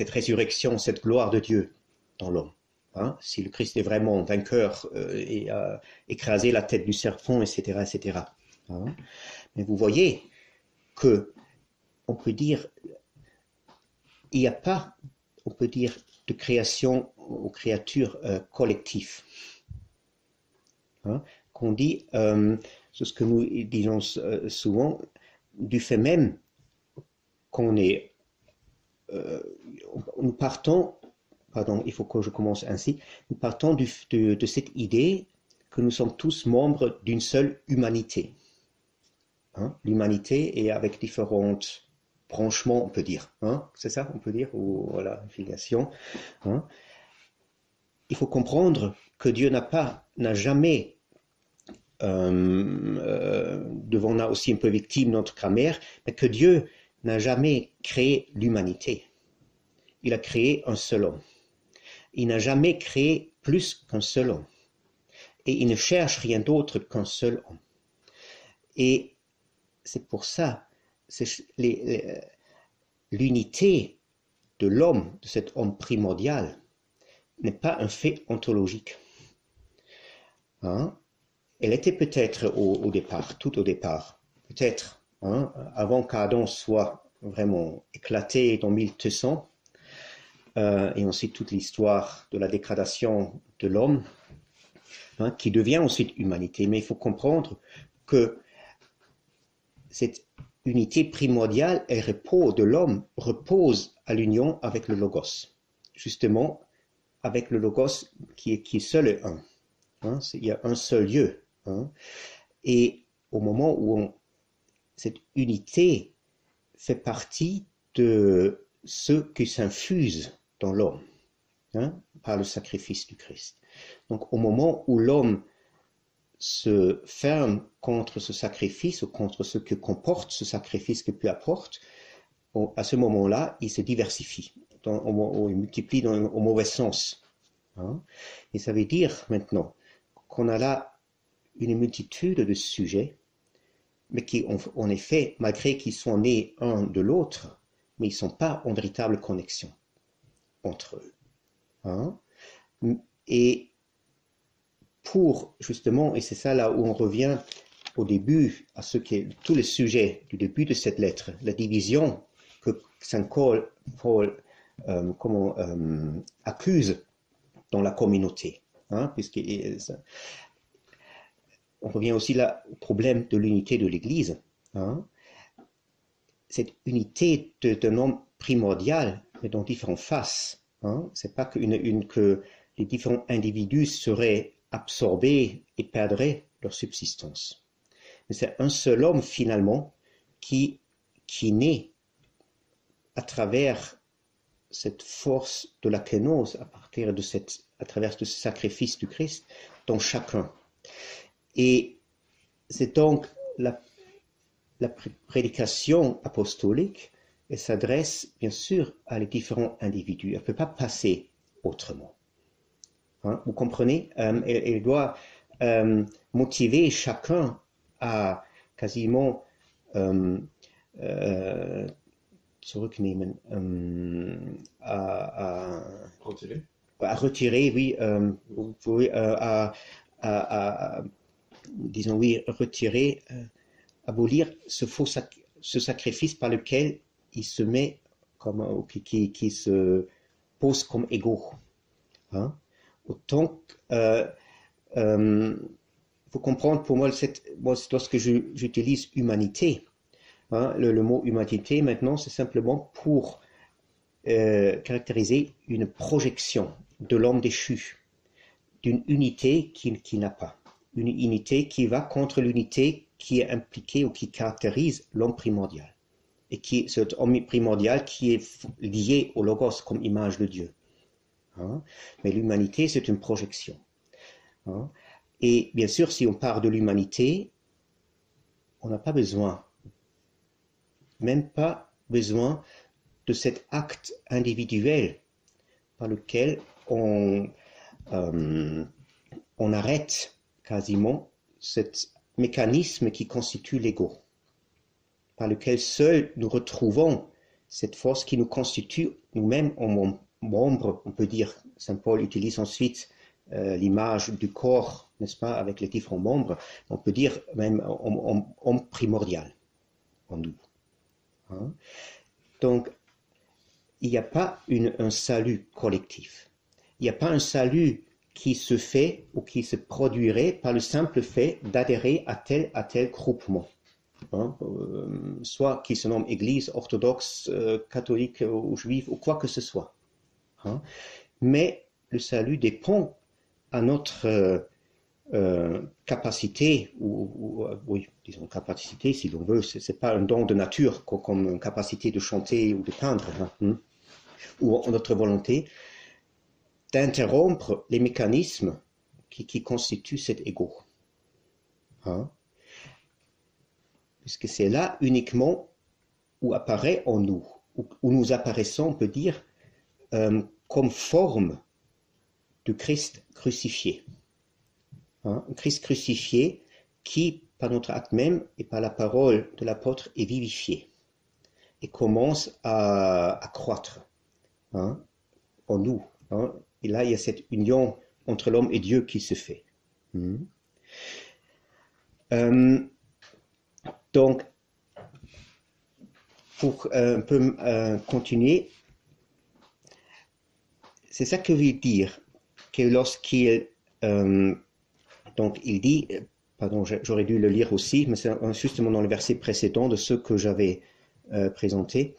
[SPEAKER 1] résurrection, cette gloire de Dieu dans l'homme? Si le Christ est vraiment vainqueur et a écrasé la tête du serpent, etc., etc. Mais vous voyez que, on peut dire, il n'y a pas, on peut dire, de création aux créatures collectives. Qu'on dit, c'est ce que nous disons souvent, du fait même qu'on est, nous partons, pardon, il faut que je commence ainsi, nous partons de cette idée que nous sommes tous membres d'une seule humanité. L'humanité est avec différentes branchements, on peut dire. C'est ça, on peut dire, ou voilà, filiation. Il faut comprendre que Dieu n'a jamais devant là aussi un peu victime de notre grammaire, mais que Dieu n'a jamais créé l'humanité. Il a créé un seul homme. Il n'a jamais créé plus qu'un seul homme. Et il ne cherche rien d'autre qu'un seul homme. Et c'est pour ça, l'unité de l'homme, de cet homme primordial, n'est pas un fait ontologique. Elle était peut-être au départ, tout au départ, peut-être, avant qu'Adam soit vraiment éclaté dans 1200, et ensuite toute l'histoire de la dégradation de l'homme, qui devient ensuite humanité. Mais il faut comprendre que cette unité primordiale et repos de l'homme repose à l'union avec le Logos, justement avec le Logos qui est seul et un. Il y a un seul Dieu. Et au moment où cette unité fait partie de ce qui s'infuse dans l'homme, par le sacrifice du Christ. Donc au moment où l'homme se ferme contre ce sacrifice ou contre ce que comporte ce sacrifice que Dieu apporte, à ce moment-là, il se diversifie, il multiplie au mauvais sens. Hein. Et ça veut dire maintenant qu'on a là une multitude de sujets, mais qui, en effet, malgré qu'ils sont nés un de l'autre, mais ils ne sont pas en véritable connexion entre eux. Hein. Et pour, justement, et c'est ça là où on revient au début, à ce qui est tous les sujets du début de cette lettre, la division que Saint Paul accuse dans la communauté. Hein, on revient aussi là au problème de l'unité de l'Église. Hein. Cette unité d'un homme primordial, mais dans différentes faces. Hein. Ce n'est pas que les différents individus seraient absorbés et perdraient leur subsistance. Mais c'est un seul homme finalement qui naît à travers cette force de la kénose, à travers ce sacrifice du Christ dans chacun. Et c'est donc la prédication apostolique, elle s'adresse bien sûr à les différents individus. Elle ne peut pas passer autrement. Hein, vous comprenez? Elle doit motiver chacun à quasiment zurücknehmen, à retirer, oui, disons oui, retirer, abolir ce sacrifice par lequel il se met comme, qui se pose comme égaux. Hein? Autant faut comprendre pour moi, lorsque j'utilise humanité, hein, le mot humanité maintenant, c'est simplement pour caractériser une projection de l'homme déchu, d'une unité qui n'a pas, une unité qui va contre l'unité qui est impliquée ou qui caractérise l'homme primordial, et cet homme primordial qui est lié au Logos comme image de Dieu. Hein? Mais l'humanité, c'est une projection. Hein? Et bien sûr, si on parle de l'humanité, on n'a pas besoin, même pas besoin de cet acte individuel par lequel on arrête quasiment ce mécanisme qui constitue l'ego, par lequel seul nous retrouvons cette force qui nous constitue nous-mêmes en membres. On peut dire, Saint Paul utilise ensuite l'image du corps, n'est-ce pas, avec les différents membres. On peut dire même en primordial, en nous. Hein? Donc, il n'y a pas un salut collectif. Il n'y a pas un salut qui se fait ou qui se produirait par le simple fait d'adhérer à tel groupement. Hein? Soit qui se nomme Église orthodoxe, catholique ou juive ou quoi que ce soit. Hein? Mais le salut dépend à notre capacité, oui, disons capacité si l'on veut, c'est pas un don de nature comme une capacité de chanter ou de peindre, hein, ou notre volonté d'interrompre les mécanismes qui constituent cet ego. Hein? Puisque c'est là uniquement où apparaît en nous, où nous apparaissons, on peut dire, comme forme du Christ crucifié. Hein? Un Christ crucifié qui, par notre acte même et par la parole de l'apôtre, est vivifié et commence à croître, hein, en nous. Hein? Et là, il y a cette union entre l'homme et Dieu qui se fait. Donc, pour un peu continuer, c'est ça que veut dire que lorsqu'il donc il dit, pardon, j'aurais dû le lire aussi, mais c'est justement dans le verset précédent de ce que j'avais présenté.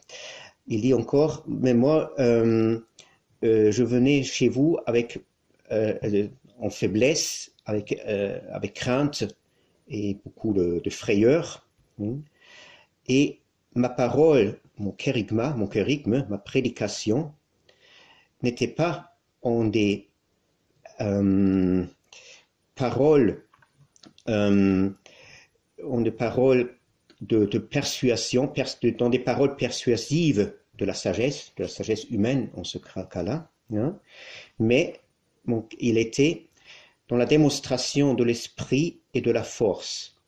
[SPEAKER 1] Il dit encore, mais moi, je venais chez vous avec en faiblesse, avec crainte et beaucoup de frayeur. Et ma parole, mon kérigme, ma prédication, n'était pas en des paroles, de persuasion, dans des paroles persuasives de la sagesse humaine en ce cas-là, hein, mais Donc, il était dans la démonstration de l'esprit et de la force.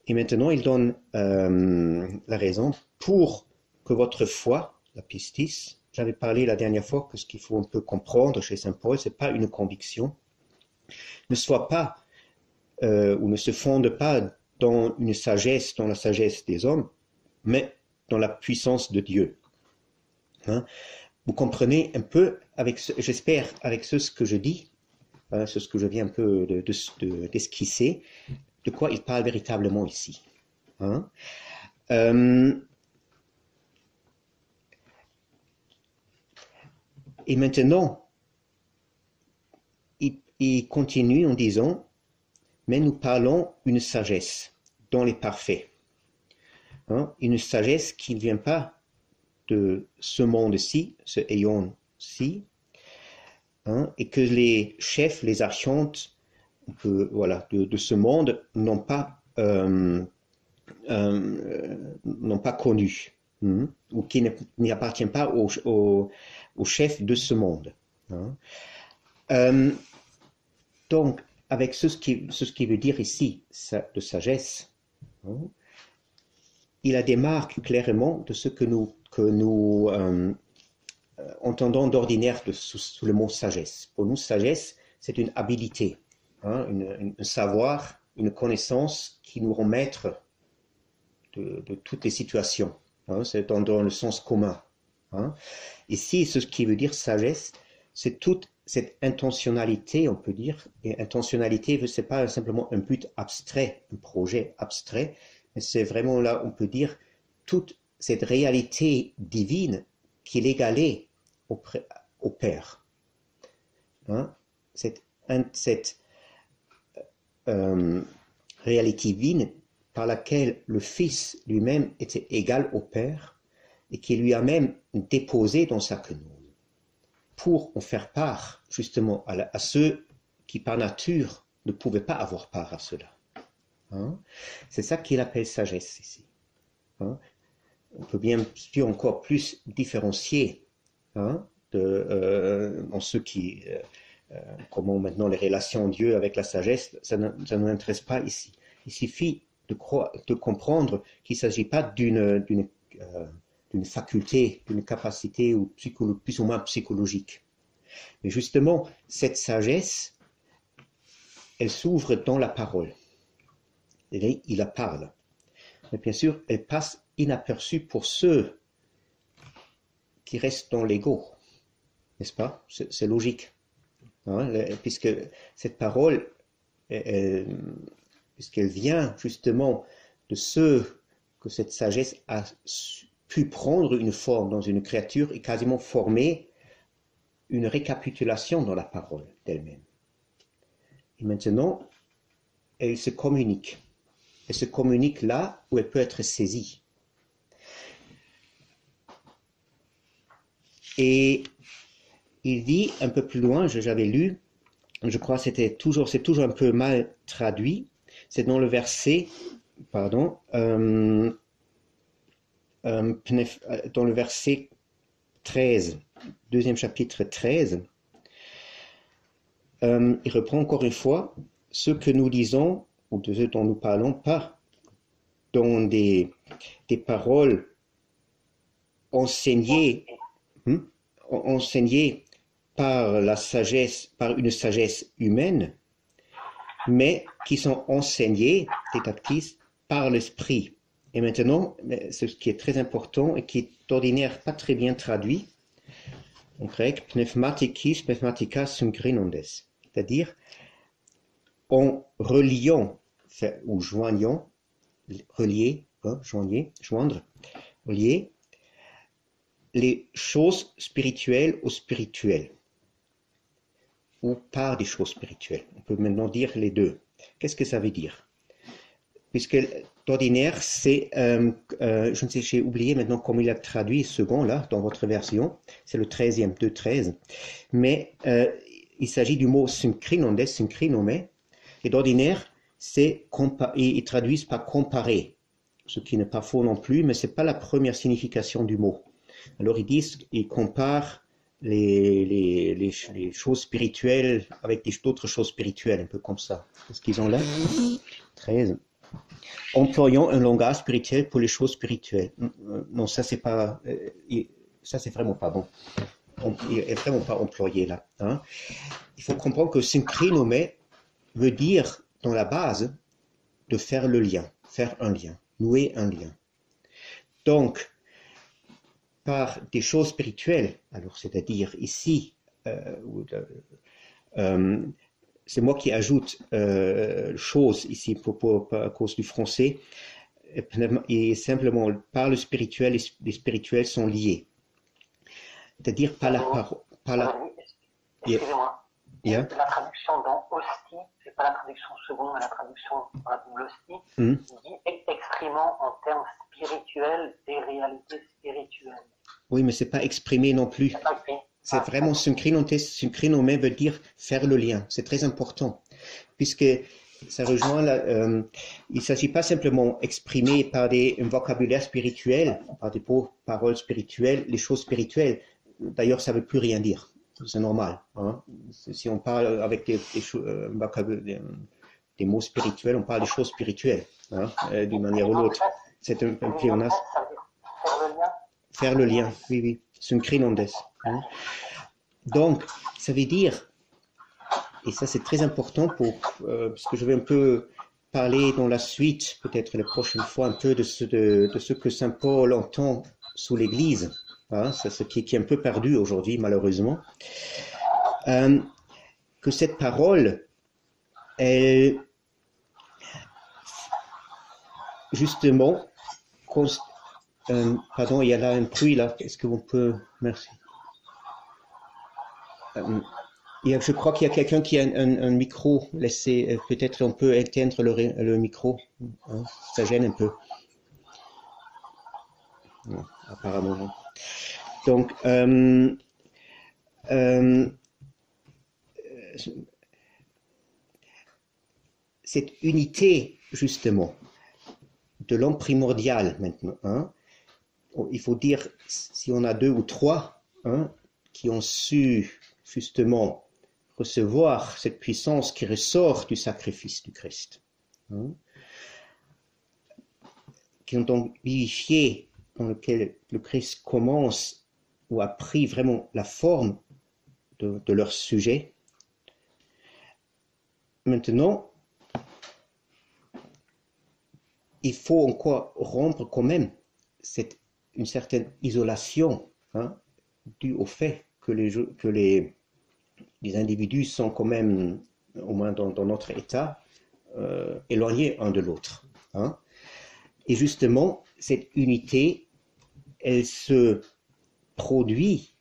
[SPEAKER 1] Et maintenant, il donne la raison pour que votre foi, la pistis, j'avais parlé la dernière fois que ce qu'il faut un peu comprendre chez saint Paul, c'est pas une conviction, ne soit pas ou ne se fonde pas dans une sagesse, dans la sagesse des hommes, mais dans la puissance de Dieu. Hein? Vous comprenez un peu, j'espère, avec ce que je dis, ce que je viens un peu d'esquisser, de quoi il parle véritablement ici. Hein? Et maintenant, il continue en disant, mais nous parlons une sagesse dans les parfaits. Hein? Une sagesse qui ne vient pas de ce monde-ci, ce aeon-ci, hein? Et que les chefs, les archontes, voilà, de ce monde n'ont pas connu, hein? Ou qui n'y appartient pas au chef de ce monde. Hein? Donc, avec ce qui veut dire ici de sagesse, hein, il a des marques clairement de ce que nous entendons d'ordinaire sous le mot sagesse. Pour nous, sagesse, c'est une habilité, hein, un savoir, une connaissance qui nous rend maîtres de toutes les situations. Hein, c'est dans le sens commun. Hein. Ici, ce qui veut dire sagesse, c'est toute cette intentionnalité, on peut dire. Et intentionnalité, ce n'est pas simplement un but abstrait, un projet abstrait, mais c'est vraiment là, on peut dire, toute cette réalité divine qui est l'égalée au Père. Hein? Cette réalité divine par laquelle le Fils lui-même était égal au Père et qui lui a même déposé dans sa quenouille pour en faire part justement à ceux qui par nature ne pouvaient pas avoir part à cela. Hein? C'est ça qu'il appelle sagesse ici. Hein? On peut bien sûr encore plus différencier, hein, en ceux qui, comment maintenant les relations de Dieu avec la sagesse, ça ne nous intéresse pas ici. Il suffit de comprendre qu'il ne s'agit pas d'une faculté, d'une capacité ou plus ou moins psychologique. Mais justement, cette sagesse, elle s'ouvre dans la parole. Et il la parle. Mais bien sûr, elle passe inaperçue pour ceux qui restent dans l'ego. N'est-ce pas? C'est logique. Hein? Puisque cette parole, puisqu'elle vient justement de ceux que cette sagesse a pu prendre une forme dans une créature et quasiment former une récapitulation dans la parole d'elle-même. Et maintenant, elle se communique. Elle se communique là où elle peut être saisie. Et il dit un peu plus loin, j'avais lu, je crois que c'est toujours un peu mal traduit, c'est dans le verset, dans le verset 13, deuxième chapitre 13, il reprend encore une fois ce que nous disons, ou de ce dont nous parlons, pas dans des paroles enseignées par la sagesse, par une sagesse humaine, mais qui sont enseignées, par l'esprit. Et maintenant, ce qui est très important et qui est d'ordinaire pas très bien traduit, en grec, pneumatikis, pneumatika synkrinondes, c'est-à-dire en reliant, ou joignant, relier, joindre, relier les choses spirituelles aux spirituelles, ou par des choses spirituelles. On peut maintenant dire les deux. Qu'est-ce que ça veut dire? Puisque d'ordinaire, c'est, je ne sais, j'ai oublié maintenant comment il a traduit second là, dans votre version, c'est le 13e, 2.13, mais il s'agit du mot synkrinondes, synchrinome, et d'ordinaire, ils traduisent par comparer, ce qui n'est pas faux non plus, mais ce n'est pas la première signification du mot. Alors ils comparent les choses spirituelles avec d'autres choses spirituelles, un peu comme ça. Qu'est-ce qu'ils ont là? 13. Employons un langage spirituel pour les choses spirituelles. Non, ça c'est pas, ça c'est vraiment pas bon. Il est vraiment pas employé là. Hein. Il faut comprendre que synchronomé veut dire dans la base de faire le lien, faire un lien, nouer un lien. Donc, par des choses spirituelles, alors c'est-à-dire ici, c'est moi qui ajoute chose ici à cause du français, et simplement par le spirituel, les spirituels sont liés. C'est-à-dire par la parole.
[SPEAKER 3] Excusez-moi.
[SPEAKER 1] Yeah.
[SPEAKER 3] La traduction dans hostie, c'est pas la traduction seconde, mais la traduction dans la Bible hostie, dit exprimant en termes spirituels des réalités spirituelles.
[SPEAKER 1] Oui, mais c'est pas exprimé non plus. C'est vraiment synchronomé veut dire faire le lien. C'est très important, puisque ça rejoint il ne s'agit pas simplement exprimer par un vocabulaire spirituel, par des paroles spirituelles, les choses spirituelles. D'ailleurs, ça ne veut plus rien dire. C'est normal. Hein? Si on parle avec des mots spirituels, on parle des choses spirituelles, hein, d'une manière ou l'autre. C'est un pléonasme. Faire le lien, oui, oui. Synchronondes. Hein? Donc, ça veut dire, et ça c'est très important parce que je vais un peu parler dans la suite, peut-être la prochaine fois, un peu de ce que Saint Paul entend sous l'Église. Hein, c'est ce qui est un peu perdu aujourd'hui, malheureusement. Que cette parole, elle, justement, pardon, il y a là un bruit là. Est-ce que vous pouvez... Merci. Je crois qu'il y a quelqu'un qui a un micro. Laissez, peut-être on peut éteindre le micro. Hein, ça gêne un peu. Non, apparemment non. Donc, cette unité, justement, de l'homme primordial maintenant, hein, il faut dire, si on a 2 ou 3 hein, qui ont su justement recevoir cette puissance qui ressort du sacrifice du Christ, hein, qui ont donc vivifié dans lequel le Christ commence ou a pris vraiment la forme de leur sujet. Maintenant, il faut encore rompre quand même une certaine isolation hein, due au fait que les individus sont quand même, au moins dans notre état, éloignés un de l'autre. Hein. Et justement, cette unité, elle se produit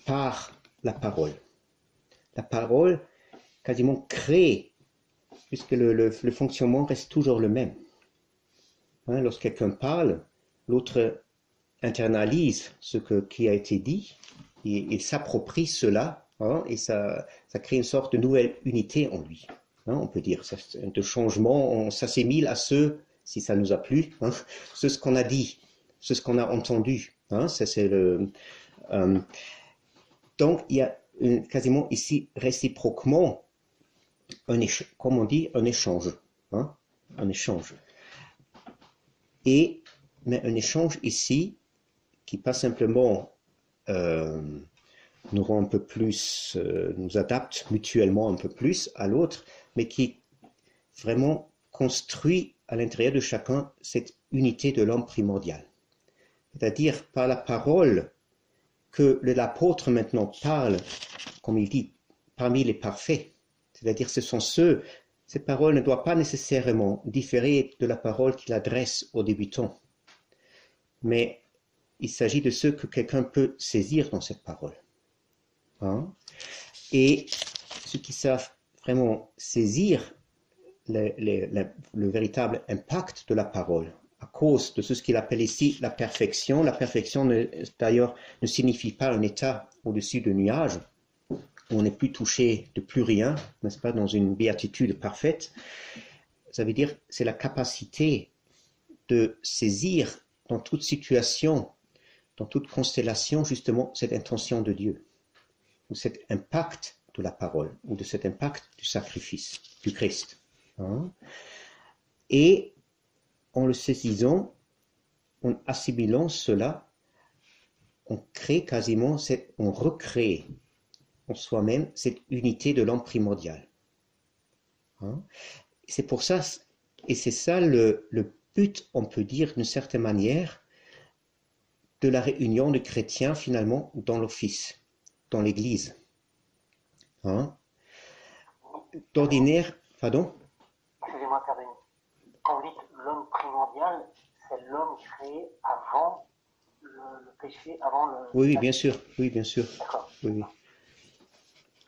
[SPEAKER 1] par la parole. La parole quasiment crée, puisque le fonctionnement reste toujours le même. Hein, lorsque quelqu'un parle, l'autre internalise qui a été dit, et il s'approprie cela, hein, et ça crée une sorte de nouvelle unité en lui. Hein, on peut dire, de changement, on s'assimile à si ça nous a plu, hein, ce qu'on a dit, ce qu'on a entendu. Hein, donc, il y a quasiment ici réciproquement, comme on dit, un échange. Hein, un échange. Mais un échange ici qui pas simplement nous rend un peu plus, nous adapte mutuellement un peu plus à l'autre, mais qui vraiment construit à l'intérieur de chacun cette unité de l'homme primordial. C'est-à-dire par la parole que l'apôtre maintenant parle, comme il dit, parmi les parfaits. C'est-à-dire ce sont cette parole ne doit pas nécessairement différer de la parole qu'il adresse aux débutants. Mais il s'agit de ce que quelqu'un peut saisir dans cette parole. Hein? Et ceux qui savent vraiment saisir le véritable impact de la parole, à cause de ce qu'il appelle ici la perfection. La perfection, d'ailleurs, ne signifie pas un état au-dessus du nuage, où on n'est plus touché de plus rien, n'est-ce pas, dans une béatitude parfaite. Ça veut dire c'est la capacité de saisir dans toute situation, dans toute constellation, justement, cette intention de Dieu. ou cet impact de la parole, ou de cet impact du sacrifice du Christ. Hein? Et en le saisissant, en assimilant cela, on crée quasiment, on recrée en soi-même cette unité de l'homme primordial. Hein? C'est pour ça, et c'est ça le but, on peut dire d'une certaine manière, de la réunion de chrétiens finalement dans l'office, dans l'Église. Hein? D'ordinaire, pardon?
[SPEAKER 3] Excusez-moi, Ferdinand. Quand vous dites l'homme primordial, c'est l'homme créé avant le péché, avant le...
[SPEAKER 1] Oui, bien sûr. Oui, bien sûr.
[SPEAKER 3] D'accord.
[SPEAKER 1] Oui.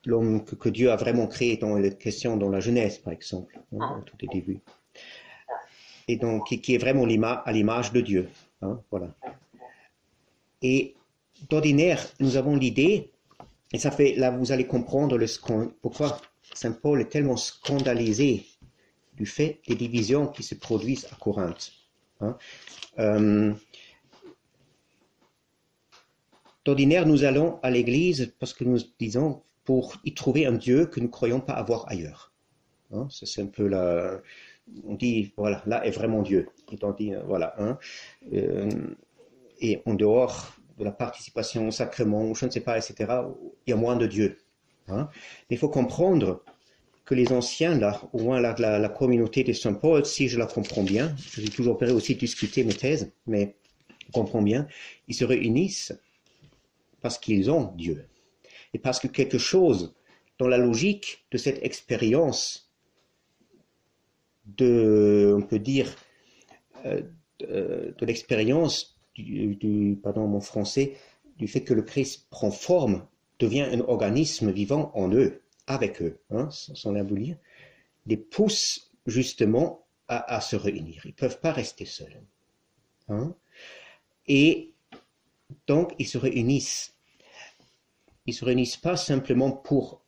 [SPEAKER 1] L'homme que Dieu a vraiment créé dans les questions dans la Genèse, par exemple, hein, tout au début. Et donc, qui est vraiment à l'image de Dieu. Hein, voilà. Et d'ordinaire, nous avons l'idée, et ça fait, là vous allez comprendre pourquoi Saint Paul est tellement scandalisé du fait des divisions qui se produisent à Corinthe. Hein. D'ordinaire, nous allons à l'église parce que nous disons pour y trouver un Dieu que nous ne croyons pas avoir ailleurs. Hein, c'est un peu la... On dit, voilà, là est vraiment Dieu. Et on dit, voilà. Hein, et en dehors de la participation au sacrement, je ne sais pas, etc., il y a moins de Dieu. Hein. Mais il faut comprendre que les anciens, là, au moins la communauté de Saint Paul, si je la comprends bien, j'ai toujours préféré aussi discuter mes thèses, mais je comprends bien, ils se réunissent parce qu'ils ont Dieu. Et parce que quelque chose dans la logique de cette expérience on peut dire, de l'expérience pardon mon français, du fait que le Christ prend forme, devient un organisme vivant en eux, avec eux, hein, sans l'abolir, les pousse justement à se réunir. Ils ne peuvent pas rester seuls. Hein. Et donc, ils se réunissent. Ils ne se réunissent pas simplement pour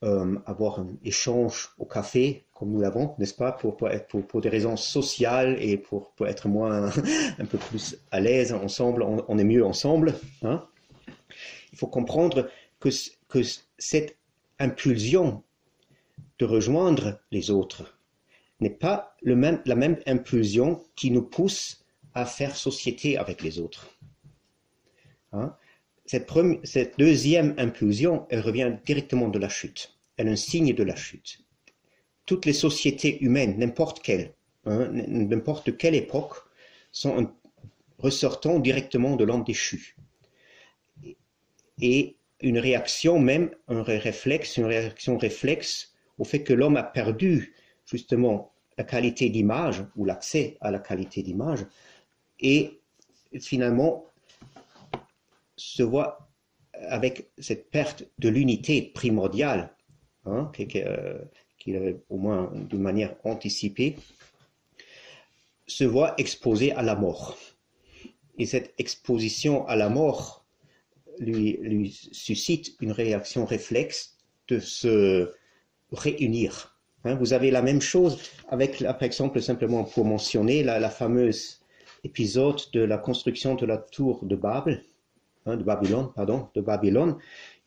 [SPEAKER 1] avoir un échange au café, comme nous l'avons, n'est-ce pas, pour des raisons sociales et pour être un peu plus à l'aise ensemble, on est mieux ensemble. Hein. Il faut comprendre que cette impulsion de rejoindre les autres n'est pas la même impulsion qui nous pousse à faire société avec les autres. Hein. Cette deuxième impulsion, elle revient directement de la chute. Elle est un signe de la chute. Toutes les sociétés humaines, n'importe quelle époque, sont ressortant directement de l'homme déchu. Et une réaction même, une réaction réflexe au fait que l'homme a perdu justement la qualité d'image ou l'accès à la qualité d'image et finalement se voit avec cette perte de l'unité primordiale, hein, qu'il avait au moins d'une manière anticipée, se voit exposé à la mort. Et cette exposition à la mort lui suscite une réaction réflexe de se réunir. Hein, vous avez la même chose avec, par exemple, simplement pour mentionner la fameuse épisode de la construction de la tour de Babel, de Babylone.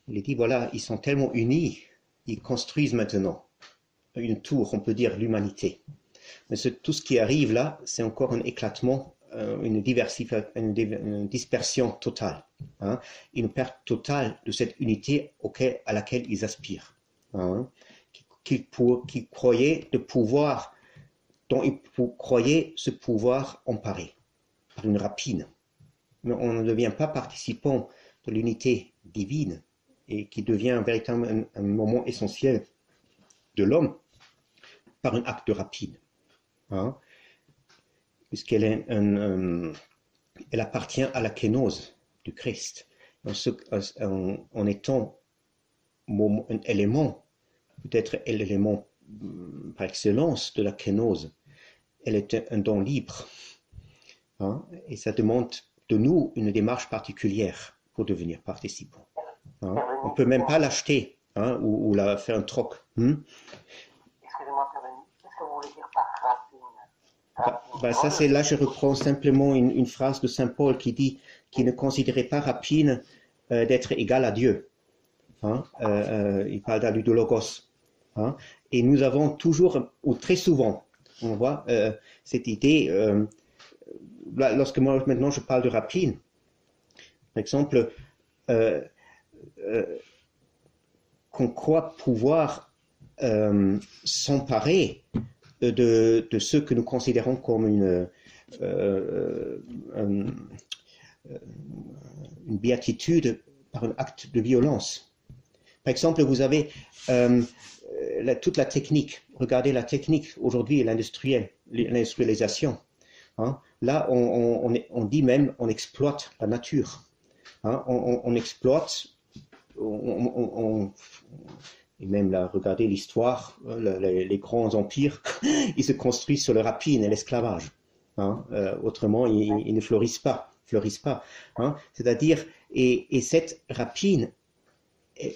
[SPEAKER 1] Il est dit, voilà, ils sont tellement unis, ils construisent maintenant une tour, on peut dire l'humanité. Mais tout ce qui arrive là, c'est encore un éclatement, une dispersion totale, hein, une perte totale de cette unité à laquelle ils aspirent, hein, qu'ils croyaient dont ils croyaient ce pouvoir emparer par une rapine. Mais on ne devient pas participant de l'unité divine et qui devient véritablement un moment essentiel de l'homme par un acte de rapine. Hein, puisqu'elle elle appartient à la kénose du Christ. En étant un élément, peut-être l'élément par excellence de la kénose, elle est un don libre. Hein, et ça demande de nous une démarche particulière pour devenir participant. Hein. On ne peut même pas l'acheter, hein, ou faire un troc.
[SPEAKER 3] Excusez-moi, qu'est-ce que vous voulez dire par rapine?
[SPEAKER 1] Ça, c'est là, je reprends simplement une phrase de Saint Paul qui dit qu'il ne considérait pas rapine d'être égal à Dieu. Hein, il parle d'aludologos. Hein, et nous avons toujours, ou très souvent, on voit cette idée, lorsque moi maintenant je parle de rapine, par exemple, qu'on croit pouvoir s'emparer de ce que nous considérons comme une béatitude par un acte de violence. Par exemple, vous avez toute la technique. Regardez la technique aujourd'hui, l'industrialisation. Hein. Là, on dit même, on exploite la nature. Hein. On exploite, et même là, regardez l'histoire, les grands empires, ils se construisent sur le rapine et l'esclavage. Hein. Autrement, ils ne fleurissent pas. Hein. C'est-à-dire, et cette rapine,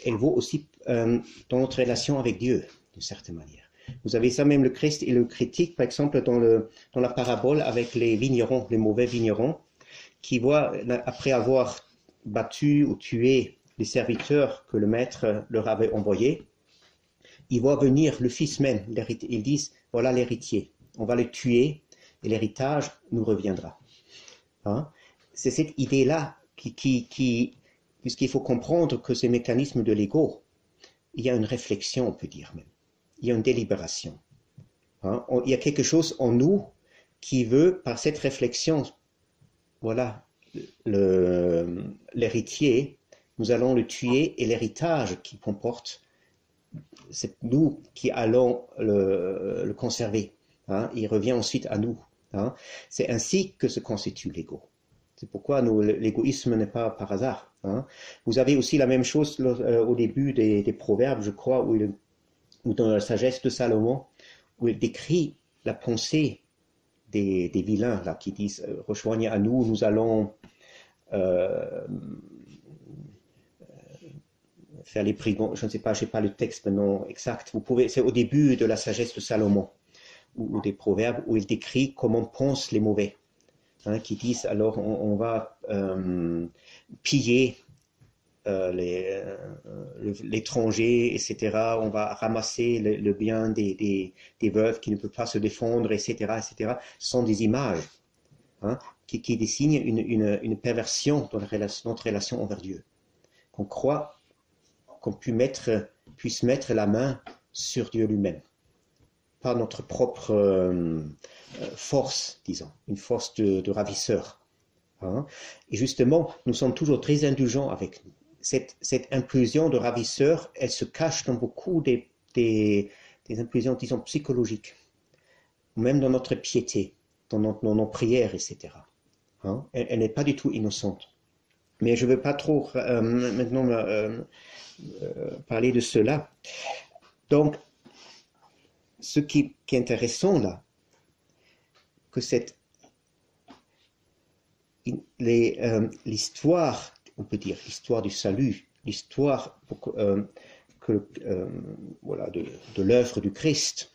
[SPEAKER 1] elle vaut aussi dans notre relation avec Dieu, d'une certaine manière. Vous avez ça, même le Christ et le critique, par exemple, dans la parabole avec les vignerons, les mauvais vignerons, qui voient, après avoir battu ou tué les serviteurs que le maître leur avait envoyés, ils voient venir le fils même, ils disent, voilà l'héritier, on va le tuer et l'héritage nous reviendra. Hein? C'est cette idée-là puisqu'il faut comprendre que ces mécanismes de l'ego, il y a une réflexion, on peut dire même. Il y a une délibération. Hein? Il y a quelque chose en nous qui veut, par cette réflexion, voilà, l'héritier, nous allons le tuer et l'héritage qu'il comporte, c'est nous qui allons le conserver. Hein? Il revient ensuite à nous. Hein? C'est ainsi que se constitue l'ego. C'est pourquoi l'égoïsme n'est pas par hasard. Hein. Vous avez aussi la même chose au début des Proverbes, je crois, ou dans la sagesse de Salomon, où il décrit la pensée des vilains, là, qui disent « Rejoignez à nous, nous allons faire les brigands ». Je ne sais pas, je n'ai pas le texte maintenant exact. C'est au début de la sagesse de Salomon, ou des Proverbes, où il décrit comment pensent les mauvais. Hein, qui disent alors on va piller l'étranger, etc. On va ramasser le bien des veuves qui ne peuvent pas se défendre, etc. etc. Ce sont des images hein, qui dessinent une perversion dans notre relation envers Dieu. Qu'on croit qu'on puisse mettre la main sur Dieu lui-même, par notre propre force, disons, une force de ravisseur. Hein. Et justement, nous sommes toujours très indulgents avec nous. Cette impulsion de ravisseur, elle se cache dans beaucoup des impulsions, disons, psychologiques, même dans notre piété, dans nos prières, etc. Hein. Elle n'est pas du tout innocente. Mais je ne veux pas trop maintenant parler de cela. Donc, ce qui est intéressant là, que l'histoire, on peut dire, l'histoire du salut, l'histoire voilà, de l'œuvre du Christ,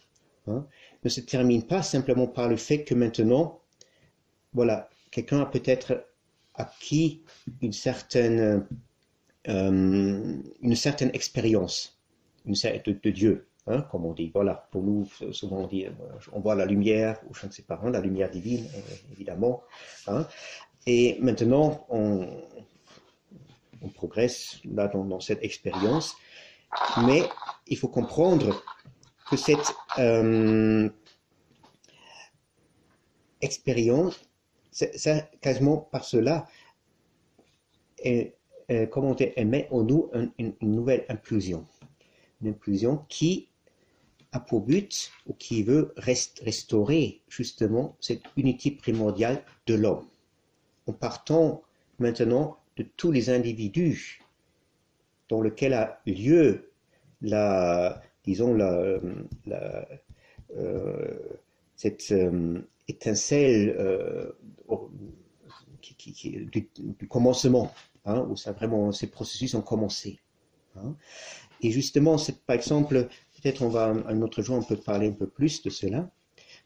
[SPEAKER 1] hein, ne se termine pas simplement par le fait que maintenant, voilà, quelqu'un a peut-être acquis une certaine expérience de Dieu. Hein, comme on dit, voilà, pour nous, souvent on dit, on voit la lumière, ou je ne sais pas, hein, la lumière divine, évidemment. Hein, et maintenant, on progresse là dans cette expérience, mais il faut comprendre que cette expérience, c'est quasiment par cela, comment on dit, elle met en nous une nouvelle impulsion. Une impulsion qui a pour but, ou qui veut restaurer justement cette unité primordiale de l'homme. En partant maintenant de tous les individus dans lesquels a lieu cette étincelle du commencement, hein, où ça vraiment, ces processus ont commencé. Hein. Et justement, par exemple, peut-être un autre jour, on peut parler un peu plus de cela.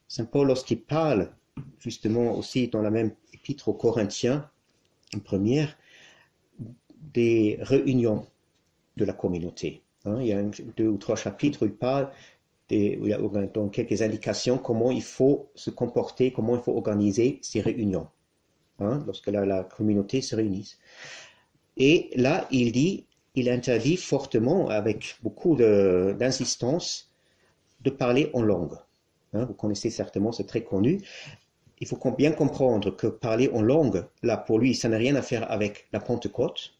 [SPEAKER 1] Saint Paul, lorsqu'il parle, justement aussi dans la même épître aux Corinthiens, une première, des réunions de la communauté. Hein. Il y a 2 ou 3 chapitres où il parle, où il y a donc quelques indications comment il faut se comporter, comment il faut organiser ces réunions, hein, lorsque la communauté se réunit. Et là, il interdit fortement, avec beaucoup d'insistance, de parler en langue. Hein, vous connaissez certainement, c'est très connu. Il faut bien comprendre que parler en langue, là, pour lui, ça n'a rien à faire avec la Pentecôte.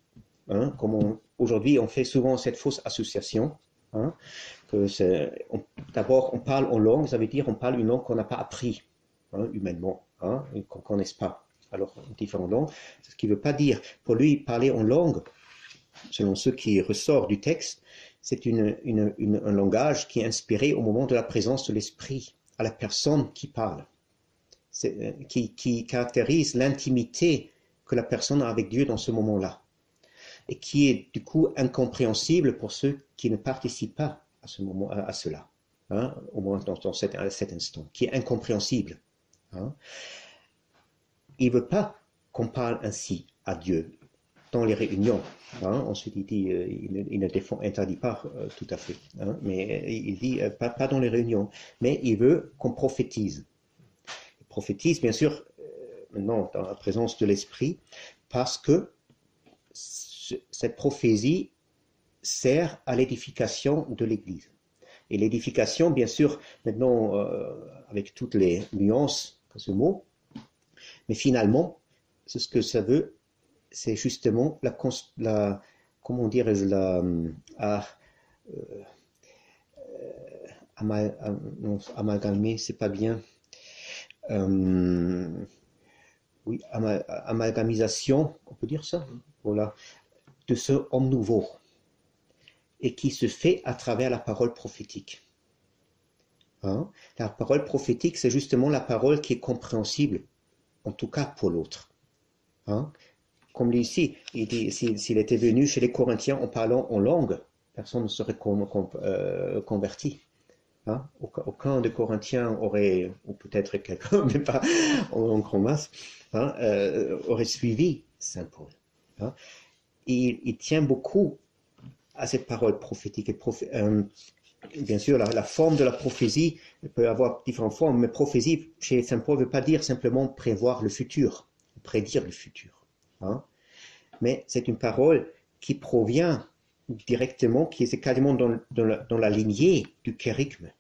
[SPEAKER 1] Hein, comme aujourd'hui, on fait souvent cette fausse association. Hein, d'abord, on parle en langue, ça veut dire on parle une langue qu'on n'a pas appris, hein, humainement, hein, et qu'on ne connaisse pas. Alors, différentes langues, ce qui ne veut pas dire, pour lui, parler en langue, selon ce qui ressort du texte, c'est un langage qui est inspiré au moment de la présence de l'Esprit, à la personne qui parle, qui caractérise l'intimité que la personne a avec Dieu dans ce moment-là, et qui est du coup incompréhensible pour ceux qui ne participent pas à ce moment, à cela, hein, au moins dans cet instant, qui est incompréhensible. Hein. Il ne veut pas qu'on parle ainsi à Dieu dans les réunions. Hein. Ensuite, il dit, il ne interdit pas tout à fait, hein, mais il dit pas dans les réunions, mais il veut qu'on prophétise. Il prophétise, bien sûr, maintenant dans la présence de l'Esprit, parce que cette prophétie sert à l'édification de l'Église. Et l'édification, bien sûr, maintenant, avec toutes les nuances de ce mot, mais finalement, ce que ça veut, c'est justement comment dire, amalgamer, c'est pas bien. Oui, amalgamisation, on peut dire ça, voilà, de ce homme nouveau, et qui se fait à travers la parole prophétique. Hein? La parole prophétique, c'est justement la parole qui est compréhensible, en tout cas pour l'autre. Hein? Comme lui ici, il dit, s'il était venu chez les Corinthiens en parlant en langue, personne ne serait converti. Hein? Aucun des Corinthiens aurait, ou peut-être quelqu'un, mais pas en grand masse, hein, aurait suivi Saint Paul. Hein? Il tient beaucoup à cette parole prophétique. Bien sûr, la forme de la prophétie peut avoir différentes formes, mais prophétie chez Saint Paul ne veut pas dire simplement prévoir le futur, prédire le futur. Hein? Mais c'est une parole qui provient directement, qui est quasiment dans la lignée du kérygme,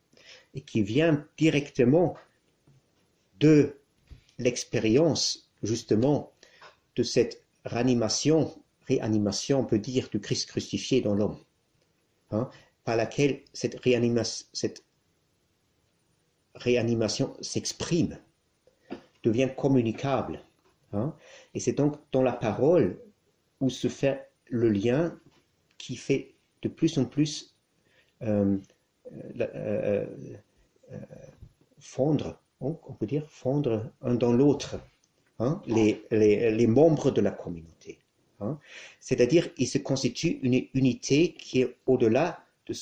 [SPEAKER 1] et qui vient directement de l'expérience, justement, de cette réanimation, on peut dire, du Christ crucifié dans l'homme, hein, par laquelle cette réanimation s'exprime, devient communicable. Hein, et c'est donc dans la parole où se fait le lien qui fait de plus en plus fondre, on peut dire fondre un dans l'autre, hein, les membres de la communauté. Hein. C'est-à-dire, il se constitue une unité qui est au-delà du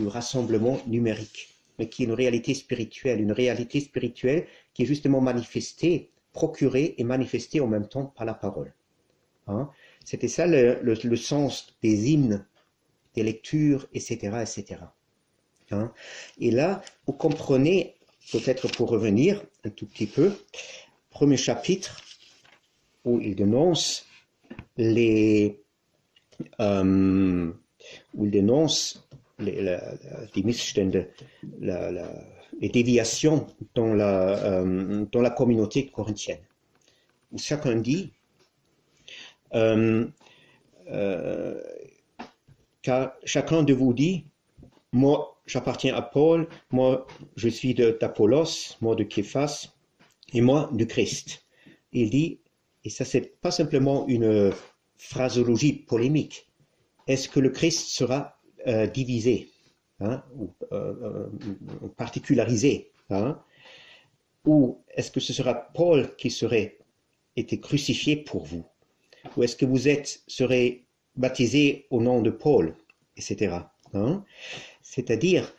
[SPEAKER 1] rassemblement numérique, mais qui est une réalité spirituelle qui est justement manifestée, procurée et manifestée en même temps par la parole. Hein. C'était ça le sens des hymnes, des lectures, etc. etc. Hein. Et là, vous comprenez, peut-être pour revenir un tout petit peu, premier chapitre où il dénonce les Missstände, les déviations dans la communauté corinthienne, où chacun dit car chacun de vous dit, moi j'appartiens à Paul, moi je suis d'Apollos, moi de Képhas, et moi de Christ. Il dit, et ça c'est pas simplement une phraseologie polémique, est-ce que le Christ sera divisé, hein, ou particularisé, hein, ou est-ce que ce sera Paul qui serait été crucifié pour vous, ou est-ce que vous serez baptisé au nom de Paul, etc. Hein? C'est-à-dire,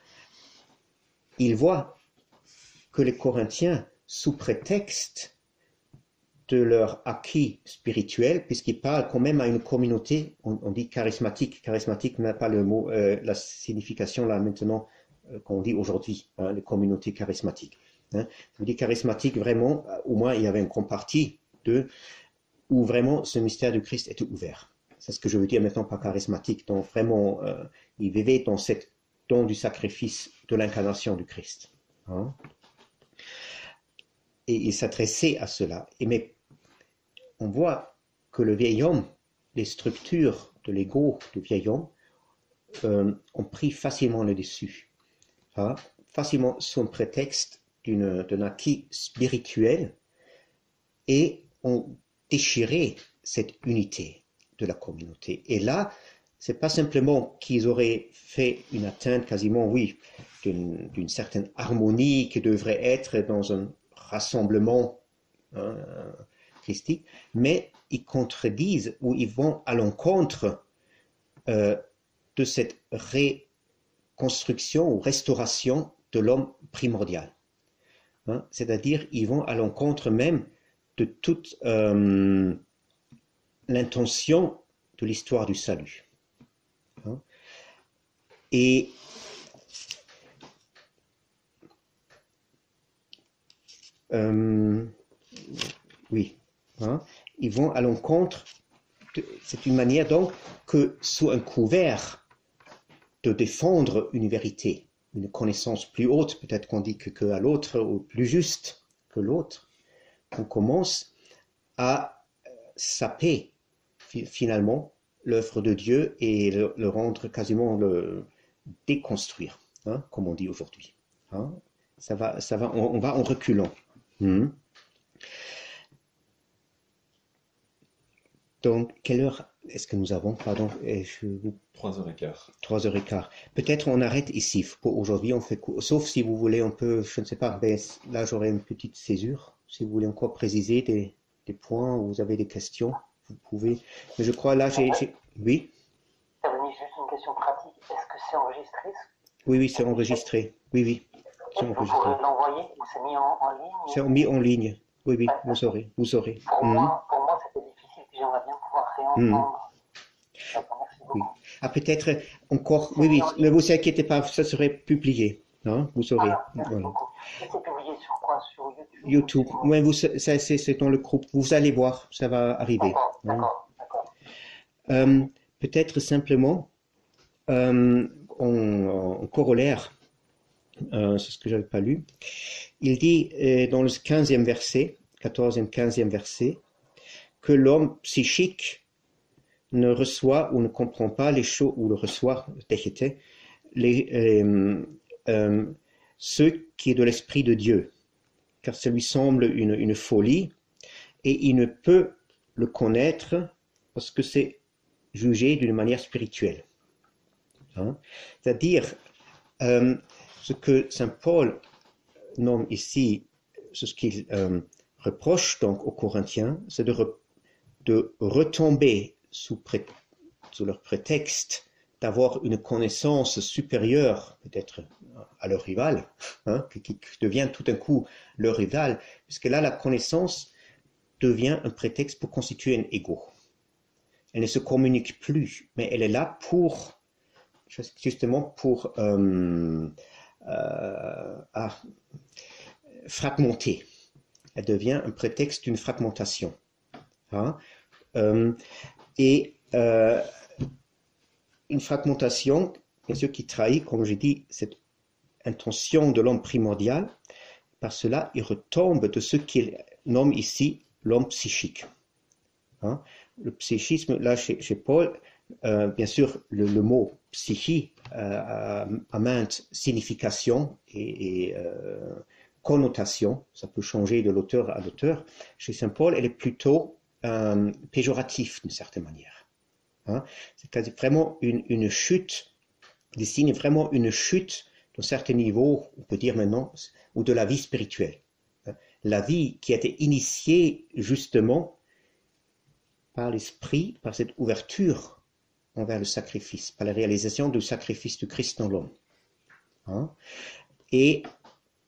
[SPEAKER 1] il voit que les Corinthiens, sous prétexte de leur acquis spirituel, puisqu'ils parlent quand même à une communauté, on dit charismatique. Charismatique n'a pas le mot, la signification là maintenant qu'on dit aujourd'hui, hein, les communautés charismatiques. Hein. Ça veut dire charismatique vraiment, au moins il y avait un comparti où vraiment ce mystère du Christ était ouvert. C'est ce que je veux dire maintenant par charismatique. Donc vraiment, il vivait dans cette don du sacrifice de l'incarnation du Christ. Hein. Et il s'adressait à cela. Mais on voit que le vieil homme, les structures de l'ego du vieil homme, ont pris facilement le dessus. Hein, facilement sous un prétexte d'un acquis spirituel et ont déchiré cette unité de la communauté. Et là, c'est pas simplement qu'ils auraient fait une atteinte quasiment, oui, d'une certaine harmonie qui devrait être dans un rassemblement christique, mais ils contredisent ou ils vont à l'encontre de cette reconstruction ou restauration de l'homme primordial. Hein, c'est-à-dire, ils vont à l'encontre même de toute l'intention de l'histoire du salut. Hein, et oui, hein, ils vont à l'encontre, c'est une manière donc que sous un couvert de défendre une vérité, une connaissance plus haute, peut-être qu'on dit que à l'autre, ou plus juste que l'autre, on commence à saper finalement l'œuvre de Dieu et le rendre quasiment, le déconstruire, hein, comme on dit aujourd'hui. Hein. On va en reculant. Donc, quelle heure est-ce que nous avons? Pardon,
[SPEAKER 4] 3h15.
[SPEAKER 1] 3h15. Peut-être on arrête ici. Pour aujourd'hui, on fait sauf si vous voulez un peu, je ne sais pas, ben, là j'aurai une petite césure. Si vous voulez encore préciser des points ou vous avez des questions, vous pouvez. Mais je crois là, oui.
[SPEAKER 3] Ça venait juste une question pratique. Est-ce que c'est enregistré?
[SPEAKER 1] Oui, c'est enregistré. Oui. C'est enregistré.
[SPEAKER 3] Vous pouvez l'envoyer ou c'est mis en ligne?
[SPEAKER 1] C'est mis en ligne. Oui, vous saurez.
[SPEAKER 3] Pour moi, c'était difficile, puis j'aimerais bien pouvoir réentendre. Merci beaucoup.
[SPEAKER 1] Oui. Ah, peut-être encore. Oui, ne vous inquiétez pas, ça serait publié. Hein, vous saurez.
[SPEAKER 3] Merci beaucoup. C'est publié sur quoi? Sur
[SPEAKER 1] YouTube. Oui, c'est dans le groupe. Vous allez voir, ça va arriver.
[SPEAKER 3] D'accord.
[SPEAKER 1] Peut-être simplement, en corollaire, c'est ce que je n'avais pas lu, il dit dans le 15e verset, 14e, 15e verset, que l'homme psychique ne reçoit ou ne comprend pas les choses, ou le reçoit, ce qui est de l'Esprit de Dieu, car ça lui semble une folie, et il ne peut le connaître parce que c'est jugé d'une manière spirituelle. Hein? C'est-à-dire, ce que saint Paul nomme ici, ce qu'il reproche donc aux Corinthiens, c'est de retomber sous leur prétexte d'avoir une connaissance supérieure, peut-être à leur rival, hein, qui devient tout d'un coup leur rival, puisque là, la connaissance devient un prétexte pour constituer un ego. Elle ne se communique plus, mais elle est là justement pour fragmenter. Elle devient un prétexte d'une fragmentation. Hein? Une fragmentation, bien sûr, qui trahit, comme je dis, cette intention de l'homme primordial. Par cela, il retombe de ce qu'il nomme ici l'homme psychique. Hein? Le psychisme, là, chez Paul, bien sûr, le mot psyché a maintes significations et connotations. Ça peut changer de l'auteur à l'auteur. Chez saint Paul, elle est plutôt péjoratif d'une certaine manière. Hein? C'est vraiment une chute, des signes vraiment une chute d'un certain niveau, on peut dire maintenant, ou de la vie spirituelle. La vie qui a été initiée justement par l'esprit, par cette ouverture envers le sacrifice, par la réalisation du sacrifice du Christ dans l'homme. Hein? Et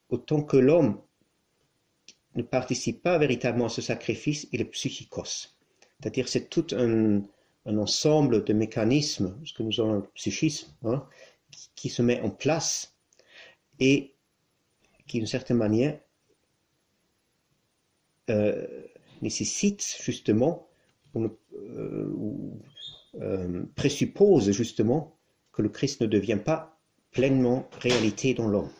[SPEAKER 1] autant que l'homme ne participe pas véritablement à ce sacrifice, il est psychikos. C'est-à-dire c'est tout un ensemble de mécanismes, ce que nous avons le psychisme, hein, qui se met en place et qui, d'une certaine manière, nécessite justement, présuppose justement que le Christ ne devient pas pleinement réalité dans l'homme.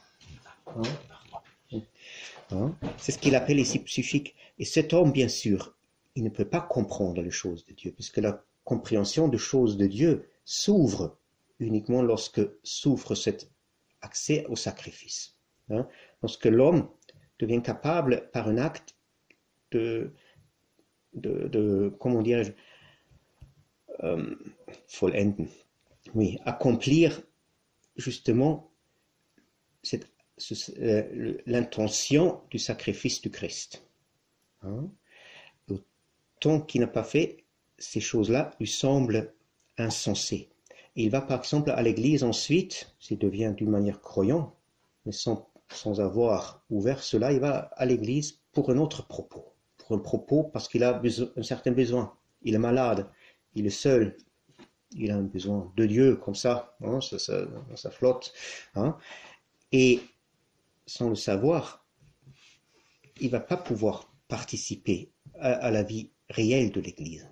[SPEAKER 1] Hein? C'est ce qu'il appelle ici psychique. Et cet homme, bien sûr, il ne peut pas comprendre les choses de Dieu, puisque la compréhension des choses de Dieu s'ouvre uniquement lorsque s'ouvre cet accès au sacrifice. Hein? Lorsque l'homme devient capable, par un acte, comment dirais-je, vollenden, oui, accomplir justement l'intention du sacrifice du Christ. Hein? Tant qu'il n'a pas fait, ces choses-là lui semblent insensées. Et il va par exemple à l'église ensuite, s'il devient d'une manière croyant, mais sans avoir ouvert cela, il va à l'église pour un autre propos. Pour un propos parce qu'il a un certain besoin. Il est malade, il est seul, il a un besoin de Dieu, comme ça, hein, ça flotte. Hein. Et sans le savoir, il ne va pas pouvoir participer à la vie réelle de l'Église.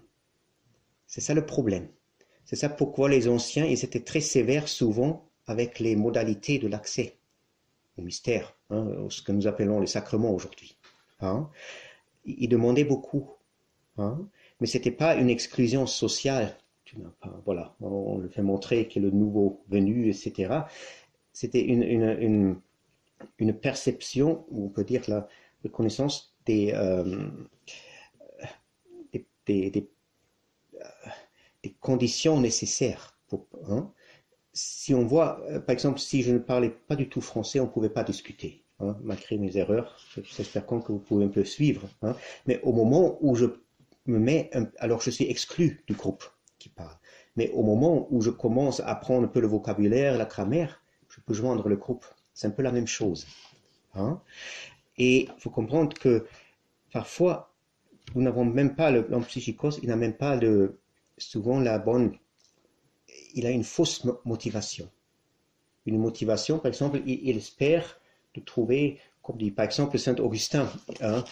[SPEAKER 1] C'est ça le problème. C'est ça pourquoi les anciens, ils étaient très sévères souvent avec les modalités de l'accès au mystère, hein, ce que nous appelons les sacrements aujourd'hui. Hein. Ils demandaient beaucoup, hein, mais ce n'était pas une exclusion sociale. Voilà, on le fait montrer qu'il est le nouveau venu, etc. C'était une perception, ou on peut dire la reconnaissance des conditions nécessaires. Hein. Si on voit, par exemple, si je ne parlais pas du tout français, on ne pouvait pas discuter, hein, malgré mes erreurs. J'espère que vous pouvez un peu suivre. Hein. Mais au moment où je me mets, alors je suis exclu du groupe qui parle. Mais au moment où je commence à apprendre un peu le vocabulaire, la grammaire, je peux joindre le groupe. C'est un peu la même chose. Hein. Et il faut comprendre que parfois, nous n'avons même pas, l'homme psychikos, il n'a même pas souvent la bonne, il a une fausse motivation. Une motivation, par exemple, il espère de trouver, comme dit par exemple Saint Augustin, hein,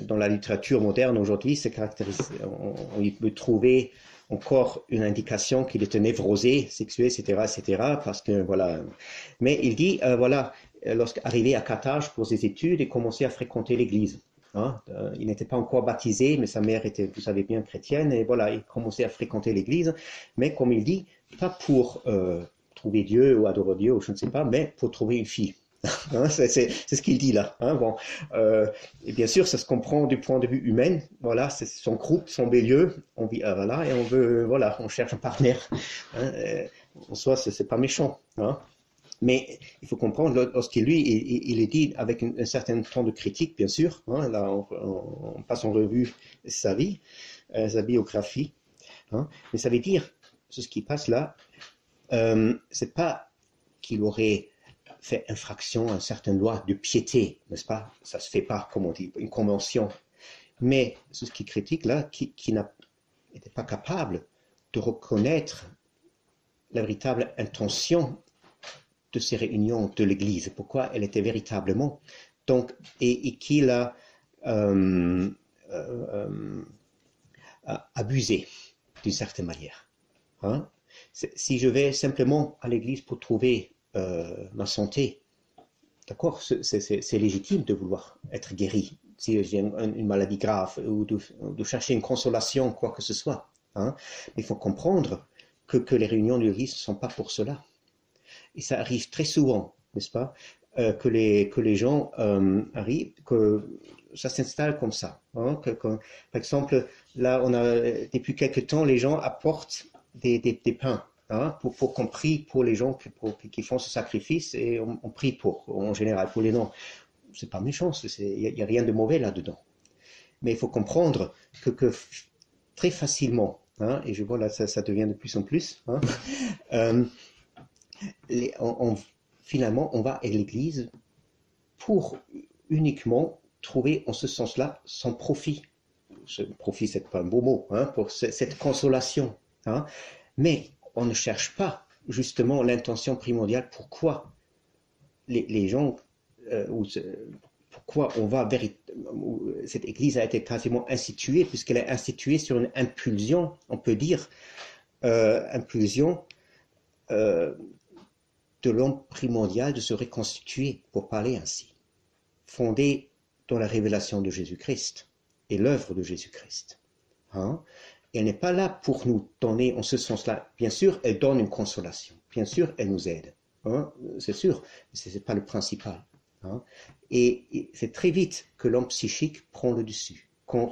[SPEAKER 1] dans la littérature moderne aujourd'hui, c'est caractérisé, il peut trouver encore une indication qu'il est névrosé, sexuel, etc., parce que voilà. Mais il dit, voilà, lorsqu'arrivé à Carthage pour ses études, il commençait à fréquenter l'église. Hein, il n'était pas encore baptisé, mais sa mère était, vous savez bien, chrétienne, et voilà, il commençait à fréquenter l'église, mais comme il dit, pas pour trouver Dieu ou adorer Dieu, ou je ne sais pas, mais pour trouver une fille. Hein, c'est ce qu'il dit là. Hein, bon, et bien sûr, ça se comprend du point de vue humain. Voilà, c'est son groupe, son milieu. On vit voilà, et on veut, voilà, on cherche un partenaire. Hein, en soi, c'est pas méchant. Hein. Mais il faut comprendre, lorsqu'il lui, il est dit avec un certain temps de critique, bien sûr. Hein, là, on passe en revue sa vie, sa biographie. Hein, mais ça veut dire, ce qui passe là, c'est pas qu'il aurait fait infraction à une certaine loi de piété, n'est-ce pas? Ça se fait pas, comme on dit, une convention. Mais ce qui critique là, qui n'était pas capable de reconnaître la véritable intention de ces réunions de l'Église, pourquoi elle était véritablement. Donc, et qu'il a abusé d'une certaine manière. Hein? Si je vais simplement à l'Église pour trouver ma santé, d'accord, c'est légitime de vouloir être guéri, si j'ai une maladie grave, ou de chercher une consolation, quoi que ce soit. Hein. Mais il faut comprendre que les réunions de l'Église ne sont pas pour cela. Et ça arrive très souvent, n'est-ce pas, que les gens arrivent, que ça s'installe comme ça. Hein, par exemple, là, depuis quelque temps, les gens apportent des pains. Hein, pour qu'on prie pour les gens qui font ce sacrifice, et on prie pour, en général, pour les noms. C'est pas méchant, il n'y a rien de mauvais là-dedans. Mais il faut comprendre que très facilement, hein, et je vois là, ça devient de plus en plus, hein, finalement, on va à l'église pour uniquement trouver en ce sens-là son profit. Profit, c'est pas un beau mot, hein, pour cette consolation. Hein. Mais on ne cherche pas justement l'intention primordiale. Pourquoi les gens, pourquoi on va cette Église a été quasiment instituée, puisqu'elle est instituée sur une impulsion, on peut dire, impulsion de l'homme primordial de se reconstituer, pour parler ainsi, fondée dans la révélation de Jésus-Christ et l'œuvre de Jésus-Christ. Hein? Et elle n'est pas là pour nous donner en ce sens-là. Bien sûr, elle donne une consolation. Bien sûr, elle nous aide. Hein? C'est sûr, mais ce n'est pas le principal. Hein? Et c'est très vite que l'homme psychique prend le dessus, qu'on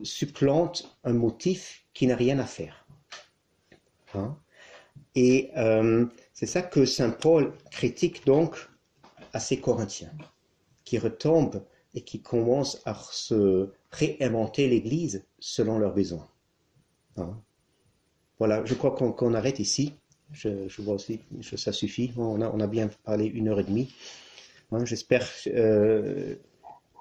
[SPEAKER 1] supplante un motif qui n'a rien à faire. Hein? Et c'est ça que saint Paul critique donc à ces Corinthiens, qui retombent et qui commencent à se réinventer l'Église selon leurs besoins. Hein? Voilà, je crois qu'on arrête ici. Je vois aussi que ça suffit. On a bien parlé 1h30. Hein, j'espère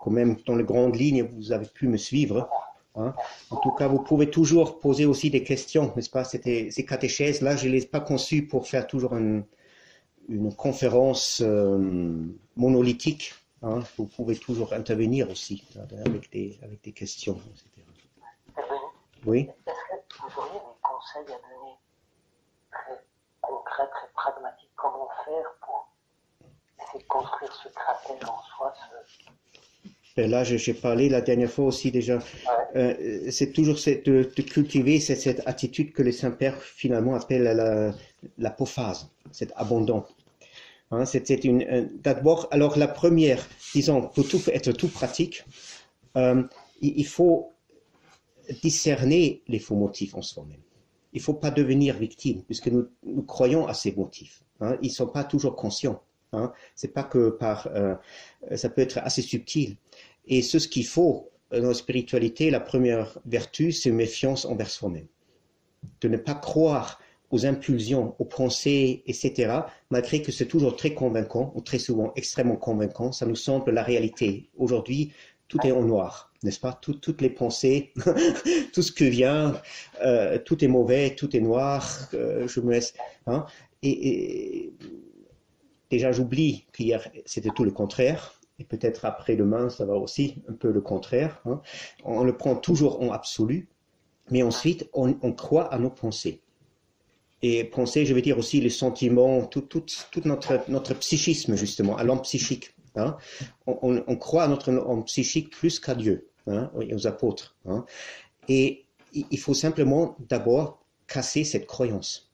[SPEAKER 1] quand même dans les grandes lignes vous avez pu me suivre. Hein. En tout cas, vous pouvez toujours poser aussi des questions, n'est-ce pas? Ces catéchèses-là, je ne les ai pas conçues pour faire toujours une conférence monolithique. Hein. Vous pouvez toujours intervenir aussi avec des questions, etc. Oui.
[SPEAKER 3] Est-ce que vous auriez des conseils à donner très concrets, très pragmatiques? Comment faire pour essayer de construire ce cratère en soi?
[SPEAKER 1] Et là, j'ai parlé la dernière fois aussi déjà. C'est toujours de cultiver cette attitude que les saints-pères finalement appellent l'apophase, cet abandon. Hein, d'abord, alors la première, disons, pour être tout pratique, il faut discerner les faux motifs en soi-même. Il ne faut pas devenir victime, puisque nous croyons à ces motifs. Hein, ils ne sont pas toujours conscients. Hein, c'est pas que ça peut être assez subtil. Et ce qu'il faut dans la spiritualité, la première vertu, c'est méfiance envers soi-même. De ne pas croire aux impulsions, aux pensées, etc., malgré que c'est toujours très convaincant, ou très souvent extrêmement convaincant, ça nous semble la réalité. Aujourd'hui, tout est en noir, n'est-ce pas? Toutes les pensées, tout ce que vient, tout est mauvais, tout est noir, je me laisse... Hein, et déjà, j'oublie qu'hier, c'était tout le contraire. Et peut-être après-demain, ça va aussi un peu le contraire. Hein. On le prend toujours en absolu. Mais ensuite, on croit à nos pensées. Et pensées, je veux dire aussi les sentiments, tout notre psychisme, justement, à l'homme psychique. Hein. On croit à notre homme psychique plus qu'à Dieu, hein, et aux apôtres. Hein. Et il faut simplement d'abord casser cette croyance.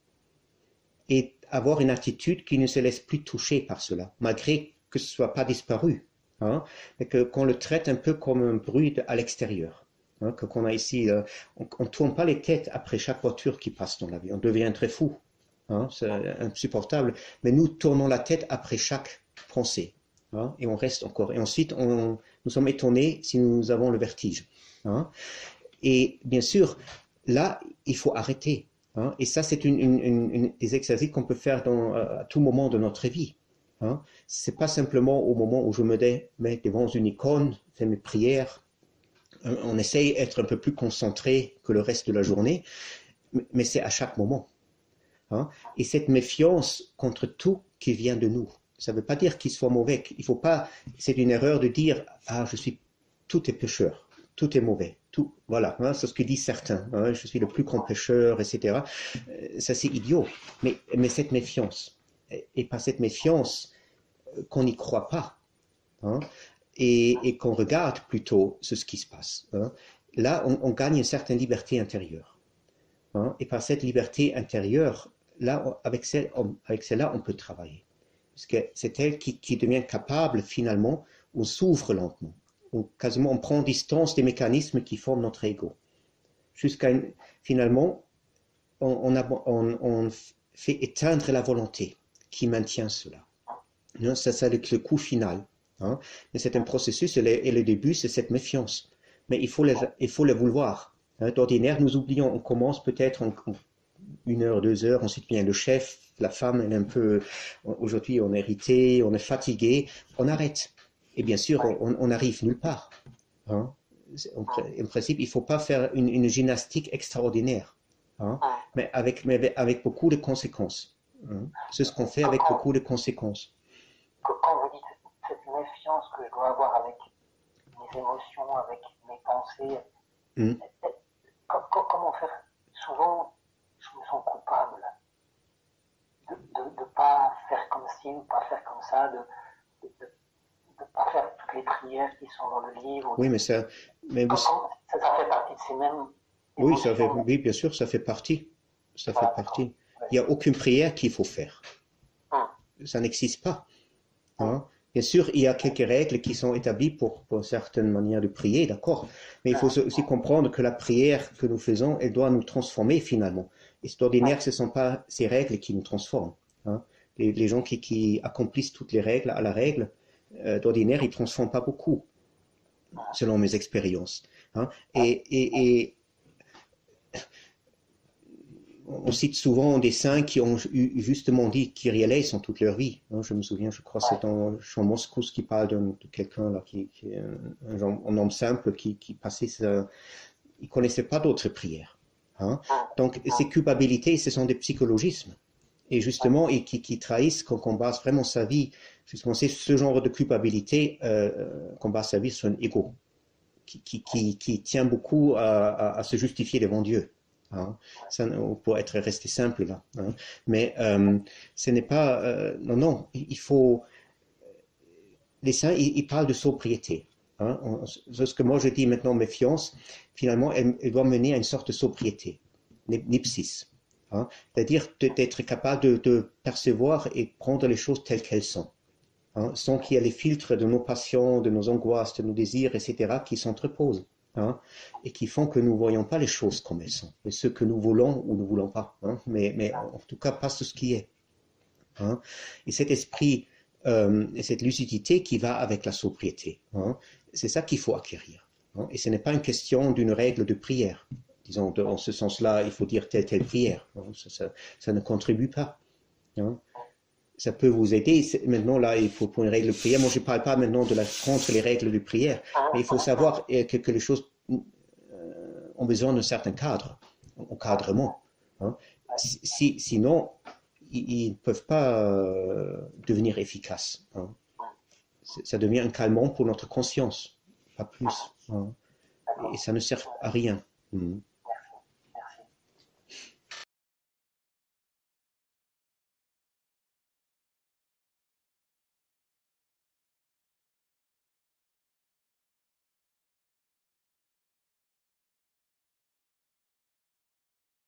[SPEAKER 1] Et avoir une attitude qui ne se laisse plus toucher par cela, malgré que ce ne soit pas disparu, hein, et qu'on le traite un peu comme un bruit à l'extérieur. Hein, qu'on a ici, on ne tourne pas les têtes après chaque voiture qui passe dans la vie, on devient très fou, hein, c'est insupportable, mais nous tournons la tête après chaque pensée, hein, et on reste encore. Et ensuite, nous sommes étonnés si nous avons le vertige. Hein. Et bien sûr, là, il faut arrêter. Hein, et ça, c'est des exercices qu'on peut faire à tout moment de notre vie. Hein. Ce n'est pas simplement au moment où je me mets devant une icône, fais mes prières. On essaye d'être un peu plus concentré que le reste de la journée, mais c'est à chaque moment. Hein. Et cette méfiance contre tout qui vient de nous, ça ne veut pas dire qu'il soit mauvais. Il faut pas. C'est une erreur de dire tout est pécheur. Tout est mauvais, tout, voilà, hein, c'est ce que disent certains, hein, je suis le plus grand pécheur, etc. Ça c'est idiot, mais cette méfiance, et par cette méfiance qu'on n'y croit pas, hein, et qu'on regarde plutôt ce qui se passe. Hein, là, on gagne une certaine liberté intérieure. Hein, et par cette liberté intérieure, là, avec celle-là, on peut travailler. Parce que c'est elle qui devient capable, finalement, on s'ouvre lentement. Quasiment on prend distance des mécanismes qui forment notre ego. Finalement, on fait éteindre la volonté qui maintient cela. Non, ça c'est le coup final. Hein. Mais c'est un processus et le début, c'est cette méfiance. Mais il faut le vouloir. Hein. D'ordinaire, nous oublions, on commence peut-être en 1 heure, 2 heures, ensuite vient le chef, la femme, elle est un peu, aujourd'hui on est irrité, on est fatigué, on arrête. Et bien sûr, on n'arrive nulle part. Hein. En principe, il ne faut pas faire une gymnastique extraordinaire, hein, mais avec beaucoup de conséquences. Hein. C'est ce qu'on fait avec beaucoup de conséquences.
[SPEAKER 3] Quand vous dites cette méfiance que je dois avoir avec mes émotions, avec mes pensées, comment faire? Souvent, je me sens coupable de ne pas faire comme ci ou pas faire comme ça, de ne pas faire toutes les prières qui sont dans le livre.
[SPEAKER 1] Oui, mais ça fait
[SPEAKER 3] partie de ces mêmes
[SPEAKER 1] émotions. Oui, bien sûr, ça fait partie. Ça fait partie. Il n'y a aucune prière qu'il faut faire. Ça n'existe pas. Hein? Bien sûr, il y a quelques règles qui sont établies pour certaines manières de prier, d'accord. Mais il faut aussi comprendre que la prière que nous faisons, elle doit nous transformer finalement. Et c'est ordinaire, ce ne sont pas ces règles qui nous transforment. Hein. Les gens qui accomplissent toutes les règles à la règle, d'ordinaire, ils ne transforment pas beaucoup, selon mes expériences. Hein. Et on cite souvent des saints qui ont justement dit Kyrie eleison toute leur vie. Hein, je me souviens, je crois que c'est dans Jean Moscous qui parle de quelqu'un là qui est un homme simple qui passait il connaissait pas d'autres prières. Hein. Donc ces culpabilités, ce sont des psychologismes. Et justement, et qui trahissent, qu'on base vraiment sa vie, justement, c'est ce genre de culpabilité qu'on base sa vie sur un ego, qui tient beaucoup à se justifier devant Dieu. Hein. Ça, pour être resté simple là. Hein. Mais ce n'est pas... non, il faut... Les saints, ils parlent de sobriété. Hein. Ce que moi je dis maintenant, méfiance, finalement, elle doit mener à une sorte de sobriété, nipsis. Hein. C'est-à-dire d'être capable de percevoir et prendre les choses telles qu'elles sont. Hein, sans qu'il y ait les filtres de nos passions, de nos angoisses, de nos désirs, etc., qui s'entreposent. Hein, et qui font que nous ne voyons pas les choses comme elles sont, mais ce que nous voulons ou ne voulons pas, hein, mais en tout cas pas ce qui est. Hein, et cet esprit et cette lucidité qui va avec la sobriété, hein, c'est ça qu'il faut acquérir. Hein, et ce n'est pas une question d'une règle de prière. Disons, en ce sens-là, il faut dire telle prière. Hein, ça ne contribue pas. Hein. Ça peut vous aider. Maintenant, là, il faut pour une règle de prière. Moi, je ne parle pas maintenant contre les règles de prière, mais il faut savoir que les choses ont besoin d'un certain cadre, encadrement. Hein. Sinon, ils ne peuvent pas devenir efficaces. Hein. Ça devient un calmant pour notre conscience, pas plus. Hein. Et ça ne sert à rien.